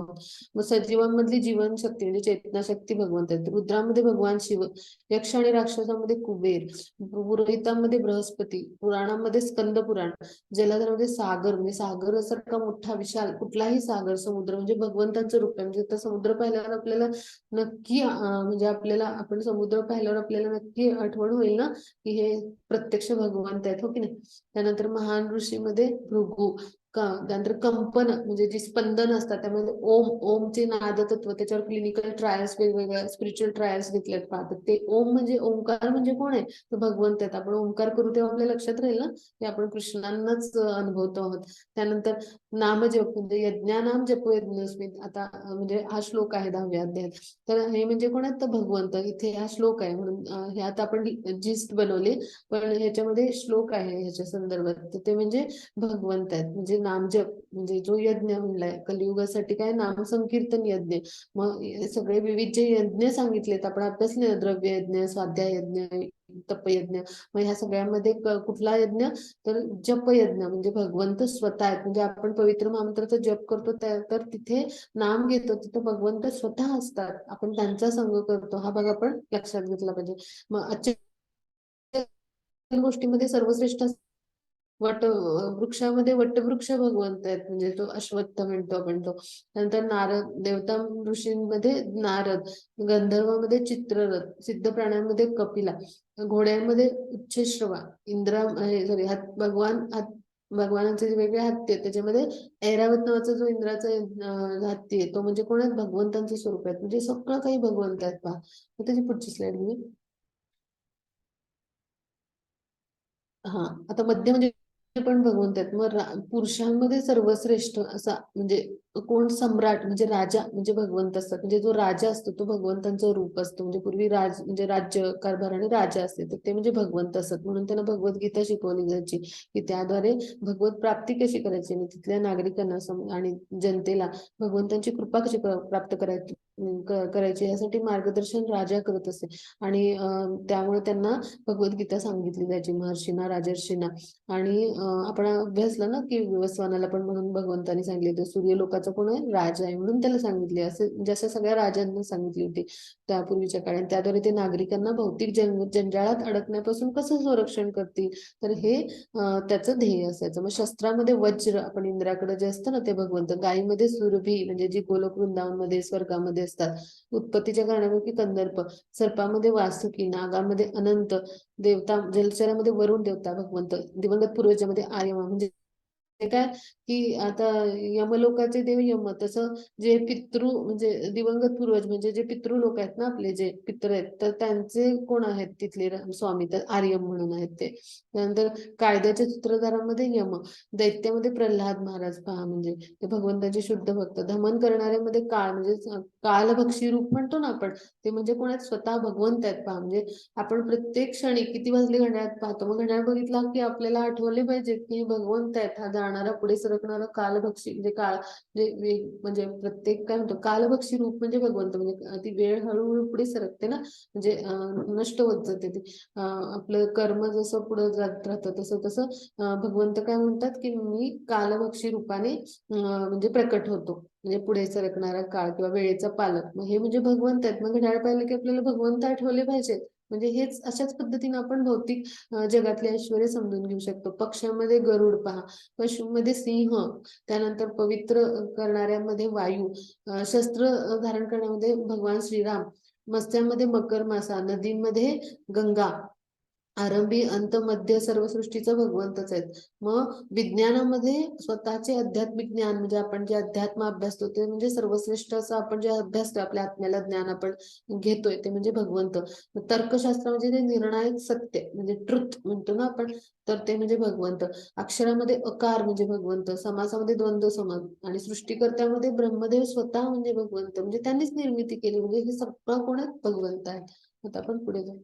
मग सजीवांमधली जीवनशक्ती म्हणजे चेतनाशक्ती भगवंत आहेत. रुद्रामध्ये भगवान शिव, यक्ष आणि राक्षसामध्ये कुबेर, पुरोहितांमध्ये बृहस्पती, पुराणामध्ये स्कंद पुराण, जलधरामध्ये सागर म्हणजे सागरासारखा मोठा विशाल कुठलाही सागर समुद्र म्हणजे भगवंतांचं रूप आहे. म्हणजे तर समुद्र पाहिल्यावर आपल्याला नक्की म्हणजे आपल्याला आपण समुद्र पाहिल्यावर आपल्याला नक्की आठवण होईल ना की हे प्रत्यक्ष भगवंत आहेत, हो की नाही. त्यानंतर महान ऋषीमध्ये भृगू, त्यानंतर कंपन म्हणजे जी स्पंदन असतात त्यामध्ये ओम, ओमचे नाद तत्व, त्याच्यावर क्लिनिकल ट्रायल्स वेगवेगळ्या स्पिरिच्युअल ट्रायल्स घेतलेत पाहतात. ते ओम म्हणजे ओंकार म्हणजे कोण आहे? तर भगवंत आहेत. आपण ओंकार करू तेव्हा आपल्या लक्षात राहील ना की आपण कृष्णांनाच अनुभवतो आहोत. त्यानंतर नामजप म्हणजे यज्ञानाम जपो यज्ञस्मित, आता म्हणजे हा श्लोक आहे 10व्या अध्यायात. तर हे म्हणजे कोण आहेत? तर भगवंत. इथे हा श्लोक आहे म्हणून हे आता आपण जिस्ट बनवले, पण ह्याच्यामध्ये श्लोक आहे ह्याच्या संदर्भात. तर ते म्हणजे भगवंत आहेत. म्हणजे नामजप म्हणजे जो यज्ञ म्हणलाय कलियुगासाठी काय नाम संकीर्तन यज्ञ. मग हे सगळे विविध जे यज्ञ सांगितलेत आपण अभ्यासले ना, द्रव्य यज्ञ, स्वाध्याय यज्ञ, तपयज्ञ. मग ह्या सगळ्यामध्ये कुठला यज्ञ? तर जप यज्ञ म्हणजे भगवंत स्वतः आहेत. म्हणजे आपण पवित्र महामंत्राचा जप करतो तर तिथे नाम घेतो, तिथे भगवंत स्वतः असतात. आपण त्यांचा संग करतो, हा भाग आपण लक्षात घेतला पाहिजे. मग आजच्या गोष्टीमध्ये सर्वश्रेष्ठ वृक्षामध्ये वटवृक्ष भगवंत आहेत, म्हणजे तो अश्वत्थ म्हणतो आपण तो. नंतर नारद, देवता ऋषींमध्ये नारद, गंधर्वामध्ये चित्ररथ, सिद्ध प्राण्यांमध्ये कपिला, घोड्यांमध्ये उच्छश्रवा, सॉरी भगवानांचे जे वेगळे हत्ती आहेत त्याच्यामध्ये ऐरावत नावाचा जो इंद्राचा हत्ती आहे तो म्हणजे कोण आहेत? भगवंतांचे स्वरूप आहेत. म्हणजे सगळं काही भगवंत आहेत पहा. मग त्याची पुढची स्लाइड घेऊ. हा आता मध्य म्हणजे पण भगवंत आहेत. मग पुरुषांमध्ये सर्वश्रेष्ठ असा म्हणजे कोण? सम्राट म्हणजे राजा म्हणजे भगवंत असतात. म्हणजे जो राजा असतो तो भगवंतांचं रूप असतं. म्हणजे पूर्वी म्हणजे राज्य कारभार आणि राजा असते तर ते म्हणजे भगवंत असतात. म्हणून त्यांना भगवद्गीता शिकवली जायची की त्याद्वारे भगवत प्राप्ती कशी करायची आणि तिथल्या नागरिकांना आणि जनतेला भगवंतांची कृपा कशी प्राप्त करायची यासाठी मार्गदर्शन राजा करत असे. आणि त्यामुळे त्यांना भगवद्गीता सांगितली जायची महर्षींना, राजर्षींना. आणि आपण अभ्यासला ना की विवस्वानाला पण म्हणून भगवंतांनी सांगितले होते सूर्यलोकाचा कोण आहे? राजा आहे म्हणून त्याला सांगितले. असे जसं सगळ्या राजांना सांगितली होती त्यापूर्वीच्या काळात. त्याद्वारे ते नागरिकांना भौतिक जंजाळात अडकण्यापासून कसं संरक्षण करतील, तर हे त्याचं ध्येय असायचं. मग शस्त्रामध्ये वज्र, आपण इंद्राकडे जे असतं ना ते भगवंत. गायीमध्ये सुरभी म्हणजे जी गोलोक वृंदावनमध्ये स्वर्गामध्ये असतात. उत्पत्तीच्या कारणापैकी कंदर्प, सर्पामध्ये वासुकी, नागामध्ये अनंत, देवता जलचरामध्ये वरुण देवता भगवंत, दिवंगत पूर्वजामध्ये आर्यमा. म्हणजे ते काय की आता यमलोकाचे देव यम, तसं जे म्हणजे दिवंगत पूर्वज म्हणजे जे पितृ लोक आहेत ना आपले जे पित्र आहेत तर त्यांचे कोण आहेत तिथले स्वामी? तर आर्यम म्हणून आहेत ते. त्यानंतर कायद्याच्या सूत्रधारामध्ये यम, दैत्यामध्ये प्रल्हाद महाराज पहा, म्हणजे ते भगवंताचे शुद्ध भक्त. धमन करणाऱ्यामध्ये काळ म्हणजे कालभक्षी रूप म्हणतो ना आपण, ते म्हणजे कोण आहेत? स्वतः भगवंत आहेत पहा. म्हणजे आपण प्रत्येक क्षणी किती वाजले घड्याळात पाहतो, मग घड्याळ बघितला की आपल्याला आठवले पाहिजे की हे भगवंत आहेत. हा जाणारा पुढे सरकणारा कालभक्षी म्हणजे काळ म्हणजे प्रत्येक काय म्हणतो कालभक्षी रूप म्हणजे भगवंत. म्हणजे ती वेळ हळूहळू पुढे सरकते ना, म्हणजे नष्ट होत जाते ती. आपलं कर्म जसं पुढे जात राहतं तसं तसं भगवंत काय म्हणतात की मी कालभक्षी रूपाने म्हणजे प्रकट होतो. म्हणजे पुढे सरकणारा काळ किंवा वेळेचा पालक, मग हे म्हणजे भगवंत आहेत. मग घड्याळ पाहिलं की आपल्याला भगवंत आठवले पाहिजेत. म्हणजे हेच अशाच पद्धतीने आपण भौतिक जगातले ऐश्वर्य समजून घेऊ शकतो. पक्ष्यामध्ये गरुड पहा, पशुमध्ये सिंह, त्यानंतर पवित्र करणाऱ्यामध्ये वायू, शस्त्र धारण करण्यामध्ये भगवान श्रीराम, मत्स्यांमध्ये मकर मासा, नदीमध्ये गंगा, आरंभी अंत मध्य सर्व सृष्टीचा भगवंतच आहेत. मग विज्ञानामध्ये स्वतःचे आध्यात्मिक ज्ञान म्हणजे आपण जे अध्यात्म अभ्यासतो ते म्हणजे सर्वश्रेष्ठ असं आपण जे अभ्यासतो आपल्या आत्म्याला ज्ञान आपण घेतोय ते म्हणजे भगवंत. तर्कशास्त्रामध्ये ते निर्णायक सत्य म्हणजे ट्रुथ म्हणतो ना आपण, तर ते म्हणजे भगवंत. अक्षरामध्ये अकार म्हणजे भगवंत, समासामध्ये द्वंद्व समास आणि सृष्टीकर्त्यामध्ये ब्रह्मदेव स्वतः म्हणजे भगवंत, म्हणजे त्यांनीच निर्मिती केली, म्हणजे हे सगळं कोण आहेत? भगवंत आहे. आता आपण पुढे जाऊ.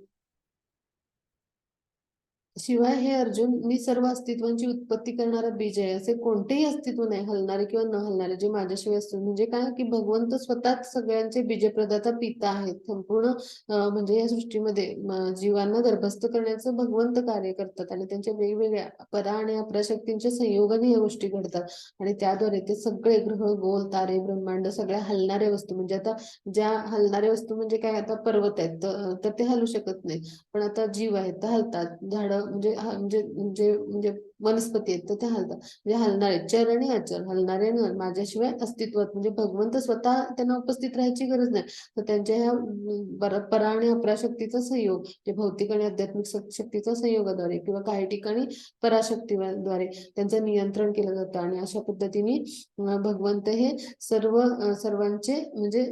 शिवाय हे अर्जुन, मी सर्व अस्तित्वांची उत्पत्ती करणारा बीज आहे. असे कोणतेही अस्तित्व नाही, हलणारे किंवा न हलणारे, जे माझ्याशिवाय असतील. म्हणजे काय की भगवंत स्वतःच सगळ्यांचे बीजप्रदाता पिता आहेत. संपूर्ण म्हणजे या सृष्टीमध्ये जीवांना गर्भस्थ करण्याचं भगवंत कार्य करतात आणि त्यांच्या वेगवेगळ्या परा आणि अपराशक्तींच्या संयोगाने या गोष्टी घडतात आणि त्याद्वारे ते सगळे ग्रह, गोल, तारे, ब्रह्मांड, सगळ्या हलणाऱ्या वस्तू, म्हणजे आता ज्या हलणाऱ्या वस्तू म्हणजे काय, आता पर्वत आहेत तर ते हलू शकत नाही, पण आता जीव आहेत तर हलतात, झाडं म्हणजे म्हणजे वनस्पती आहेत तर त्या हलतात, म्हणजे हलणारे चर आणि अचर, हलणारे आणि माझ्याशिवाय अस्तित्वात, म्हणजे भगवंत स्वतः त्यांना उपस्थित राहायची गरज नाही. तर त्यांच्या ह्या परा आणि अपराशक्तीचा संयोग, जे भौतिक आणि आध्यात्मिक शक्तीचा संयोगाद्वारे किंवा काही ठिकाणी पराशक्तीद्वारे त्यांचं नियंत्रण केलं जातं आणि अशा पद्धतीने भगवंत हे सर्वांचे म्हणजे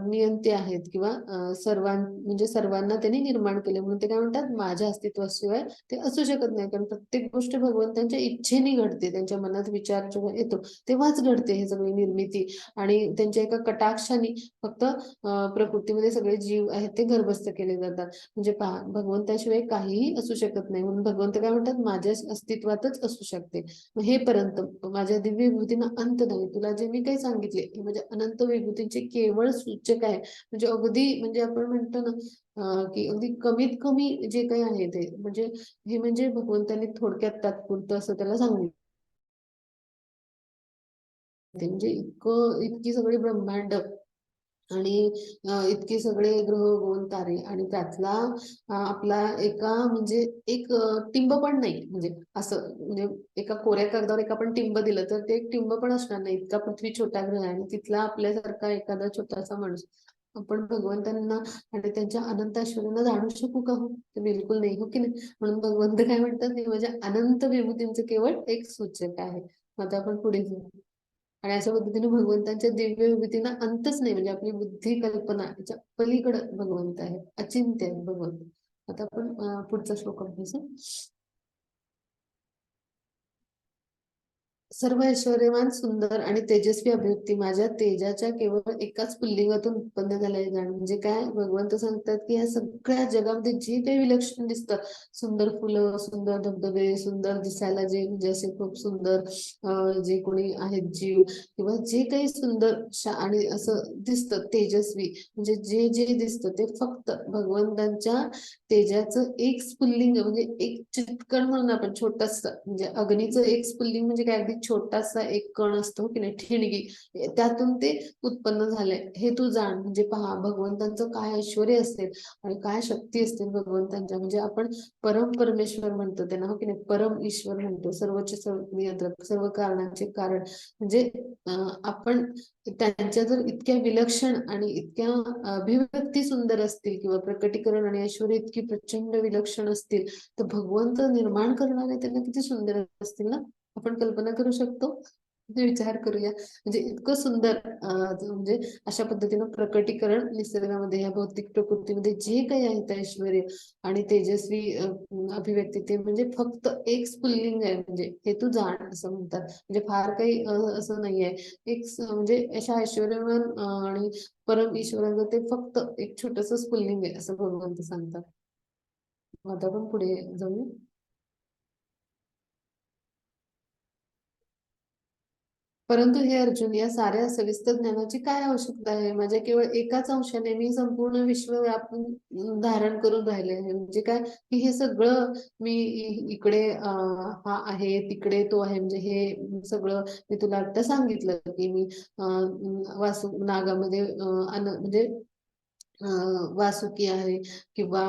नियंते आहेत किंवा म्हणजे सर्वांना त्यांनी निर्माण केले, म्हणून ते काय म्हणतात, माझ्या अस्तित्वाशिवाय ते असू शकत नाही. कारण प्रत्येक गोष्ट भगवंतांच्या इच्छेने घडते, त्यांच्या मनात विचार जेव्हा येतो तेव्हाच घडते हे सगळी निर्मिती, आणि त्यांच्या एका कटाक्षाने फक्त प्रकृतीमध्ये सगळे जीव आहेत ते गर्भस्थ केले जातात. म्हणजे पहा, भगवंताशिवाय काहीही असू शकत नाही, म्हणून भगवंत काय म्हणतात, माझ्या अस्तित्वातच असू शकते. मग हे पर्यंत माझ्या दिव्य विभूतींना अंत नाही. तुला जे मी काही सांगितले हे म्हणजे अनंत विभूतींचे केवळ सूचक आहे. म्हणजे अगदी म्हणजे आपण म्हणतो ना की अगदी कमीत कमी जे काही आहे ते म्हणजे हे म्हणजे भगवंतांनी थोडक्यात तात्पुरतं असं त्याला सांगितलं. म्हणजे इतकी सगळी ब्रह्मांड आणि इतके सगळे ग्रह, गोल, तारे आणि त्यातला आपला एका म्हणजे एक टिंब पण नाही, म्हणजे असं म्हणजे एका कोऱ्या कागदावर एक आपण टिंब दिलं तर ते एक टिंब पण असणार नाही, इतका पृथ्वी छोटा ग्रह आहे आणि तिथला आपल्यासारखा एखादा छोटासा माणूस. आपण भगवंतांना आणि त्यांच्या अनंत ऐश्वर्यांना जाणू शकू का? हो, ते बिलकुल नाही, हो की नाही? म्हणून भगवंत काय म्हणतात, हे माझ्या अनंत विभूतींचं केवळ एक सूचक आहे. आता आपण पुढे जाऊ. आणि अशा पद्धतीने भगवंतांच्या दिव्य विभूतींना अंतच नाही, म्हणजे आपली बुद्धी कल्पना याच्या पलीकडे भगवंत आहे, अचिंत्य आहे भगवंत. आता आपण पुढचा श्लोक अभ्यासू. सर्व ऐश्वर्यवान, सुंदर आणि तेजस्वी अभिव्यक्ती माझ्या तेजाच्या केवळ एकाच पुल्लिंगातून उत्पन्न झालेले जाण. म्हणजे काय, भगवंत सांगतात की या सगळ्या जगामध्ये जे काही विलक्षण दिसतं, सुंदर फुलं, सुंदर धबधबे, सुंदर दिसायला जे म्हणजे असे खूप सुंदर जे कोणी आहेत जीव किंवा जे काही सुंदर आणि असं दिसतं तेजस्वी, म्हणजे जे जे दिसतं ते फक्त भगवंतांच्या तेजाचं एक स्फुल्लिंग, म्हणजे एक चितकण म्हणून आपण छोटस, म्हणजे अग्नीचं एक स्फुल्लिंग म्हणजे काय, अगदी छोटासा एक कण असतो की नाही, ठिणगी, त्यातून ते उत्पन्न झालंय हे तू जाण. म्हणजे पहा भगवंतांचं काय ऐश्वर्य असेल आणि काय शक्ती असतील भगवंतांच्या, म्हणजे आपण परम परमेश्वर म्हणतो त्यांना, हो की नाही, परम ईश्वर म्हणतो, सर्वचे सर्व नियंत्रक, सर्व कारणांचे कारण. म्हणजे आपण त्यांच्या जर इतक्या विलक्षण आणि इतक्या अभिव्यक्ती सुंदर असतील किंवा प्रकटीकरण आणि ऐश्वर्य इतकी प्रचंड विलक्षण असतील, तर भगवंत निर्माण करणारे त्यांना किती सुंदर असतील ना, आपण कल्पना करू शकतो. विचार करूया, म्हणजे इतकं सुंदर म्हणजे अशा पद्धतीनं प्रकटीकरण निसर्गामध्ये या भौतिक प्रकृतीमध्ये जे काही आहे ते ऐश्वर्य आणि तेजस्वी अभिव्यक्ती, ते म्हणजे फक्त एक स्फुल्लिंग आहे, म्हणजे हे तू जाण असं म्हणतात. म्हणजे फार काही असं नाहीये, एक म्हणजे अशा ऐश्वर्यवान आणि परम ईश्वराचं ते फक्त एक छोटस स्फुल्लिंग आहे असं भगवंत सांगतात. आता पण पुढे जाऊ. परंतु हे अर्जुन, या साऱ्या सविस्तर ज्ञानाची काय आवश्यकता आहे? माझ्या केवळ एकाच अंशाने मी संपूर्ण विश्व व्यापून धारण करून राहिले आहे. म्हणजे काय की हे सगळं मी इकडे हा आहे, तिकडे तो आहे, म्हणजे हे सगळं मी तुला आता सांगितलं की मी वासु नागामध्ये म्हणजे वासुकी आहे किंवा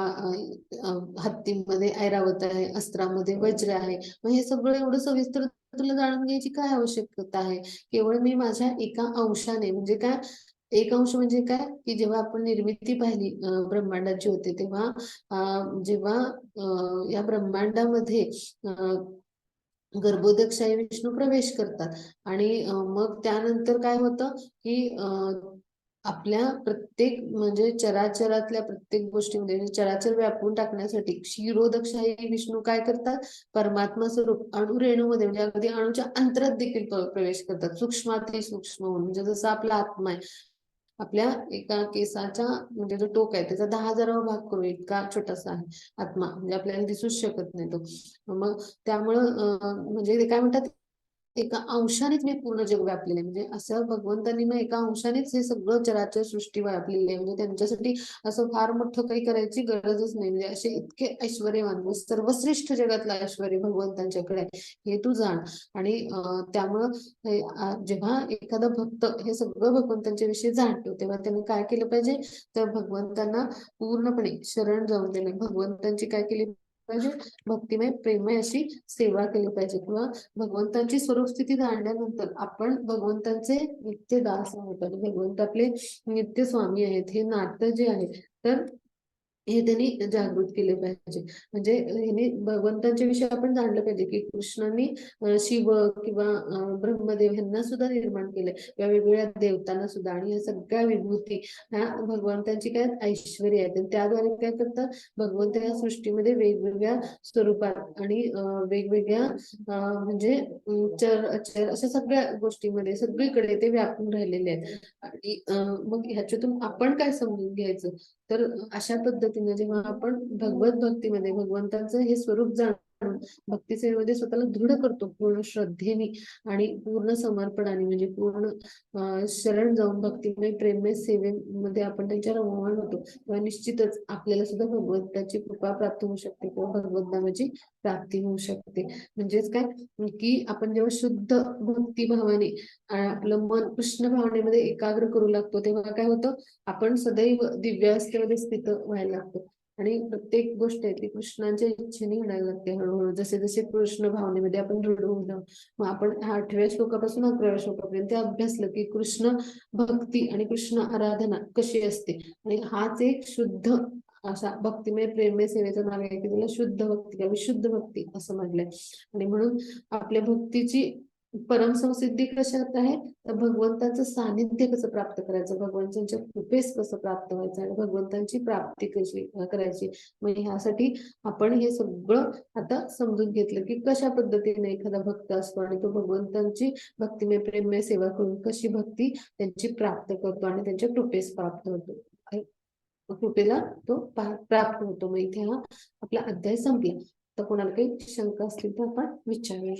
हत्तीमध्ये ऐरावत आहे, अस्त्रामध्ये वज्र आहे. मग हे सगळं एवढं सविस्तर तुला जाणून घ्यायची काय आवश्यकता आहे? केवळ मी माझ्या एका अंशाने, म्हणजे काय, एक अंश म्हणजे काय की जेव्हा आपण निर्मिती पाहिली ब्रह्मांडाची होते तेव्हा जेव्हा या ब्रह्मांडामध्ये गर्भोदकशाही विष्णू प्रवेश करतात आणि मग त्यानंतर काय होतं की आपल्या प्रत्येक म्हणजे चराचरातल्या प्रत्येक गोष्टीमध्ये म्हणजे चराचर व्यापून टाकण्यासाठी क्षीरोदकशाही विष्णू काय करतात परमात्मा स्वरूप अणु रेणूमध्ये म्हणजे अगदी अणुच्या अंतरात देखील प्रवेश करतात सूक्ष्माती सूक्ष्म होऊन म्हणजे जसा आपला आत्मा आहे आपल्या एका केसाच्या म्हणजे जो टोक आहे त्याचा 10,000वा भाग करू इतका छोटासा आहे आत्मा म्हणजे आपल्याला दिसूच शकत नाही तो मग त्यामुळं म्हणजे ते काय म्हणतात एका अंशानेच मी पूर्ण जग व्यापलेले म्हणजे असं भगवंतांनी मग एका अंशानेच हे सगळं चराचर सृष्टी व्यापलेली आहे म्हणजे त्यांच्यासाठी असं फार मोठं काही करायची गरजच नाही म्हणजे असे इतके ऐश्वर्यवान म्हणजे सर्वश्रेष्ठ जगातलं ऐश्वर्य भगवंतांच्याकडे आहे हे तू जाण आणि त्यामुळं जेव्हा एखादा भक्त हे सगळं भगवंतांच्या विषयी जाणतो तेव्हा त्यांनी काय केलं पाहिजे तर भगवंतांना पूर्णपणे शरण जाऊन देणे भगवंतांची काय केली पाहिजे भक्तिमय प्रेमय अशी सेवा केली पाहिजे किंवा भगवंतांची स्वरूप स्थिती जाणल्यानंतर आपण भगवंतांचे नित्य दास आहोत आणि भगवंत आपले नित्य स्वामी आहेत हे नातं जे आहे तर हे त्यांनी जागृत केले पाहिजे म्हणजे ह्याने भगवंतांच्या विषयी आपण जाणलं पाहिजे की कृष्णाने शिव किंवा ब्रह्मदेव यांना सुद्धा निर्माण केलंय या वेगवेगळ्या देवतांना सुद्धा आणि या सगळ्या विभूती ह्या भगवंतांची काय ऐश्वर्य आहेत आणि त्याद्वारे काय करतात भगवंत या सृष्टीमध्ये वेगवेगळ्या स्वरूपात आणि वेगवेगळ्या म्हणजे चर अचर अशा सगळ्या गोष्टींमध्ये सगळीकडे ते व्यापून राहिलेले आहेत आणि मग ह्याच्यातून आपण काय समजून घ्यायचं तर अशा पद्धतीने जेव्हा आपण भगवत भक्तीमध्ये भगवंताचं हे स्वरूप जाणून भक्ती सेवेमध्ये स्वतःला दृढ करतो पूर्ण श्रद्धेने आणि पूर्ण समर्पणाने म्हणजे पूर्ण शरण जाऊन भक्तिमय प्रेममय सेवेमध्ये आपण त्यांच्या रममाण होतो तेव्हा निश्चितच आपल्याला सुद्धा भगवंताची कृपा प्राप्त होऊ शकते किंवा भगवत नामाची प्राप्ती होऊ शकते म्हणजेच काय की आपण जेव्हा शुद्ध भक्तिभावाने आपलं मन कृष्ण भावनेमध्ये एकाग्र करू लागतो तेव्हा काय होतं आपण सदैव दिव्यावस्थेमध्ये स्थित व्हायला लागतो आणि प्रत्येक गोष्ट आहे ती कृष्णाच्या इच्छेने घडायला लागते हळूहळू जसे जसे कृष्ण भावनेमध्ये आपण दृढ होऊ जाऊ मग आपण 8व्या श्लोकापासून 11व्या श्लोकापर्यंत अभ्यासलं की कृष्ण भक्ती आणि कृष्ण आराधना कशी असते आणि हाच एक शुद्ध असा भक्तिमय प्रेममय सेवेचं नाव आहे की त्याला शुद्ध भक्ती किंवा विशुद्ध भक्ती असं म्हटलंय आणि म्हणून आपल्या भक्तीची परम संसिद्धी कशात आहे तर भगवंताचं सानिध्य कसं प्राप्त करायचं भगवंतांच्या कृपेस कसं प्राप्त व्हायचं आणि भगवंतांची प्राप्ती कशी करायची मग ह्यासाठी आपण हे सगळं आता समजून घेतलं की कशा पद्धतीने एखादा भक्त असतो आणि तो भगवंतांची भक्तिमय प्रेममय सेवा करून कशी भक्ती त्यांची प्राप्त करतो आणि त्यांच्या कृपेस प्राप्त होतो कृपेला तो प्राप्त होतो मग इथे हा आपला अध्याय संपला तर कोणाला काही शंका असतील तर आपण विचारूया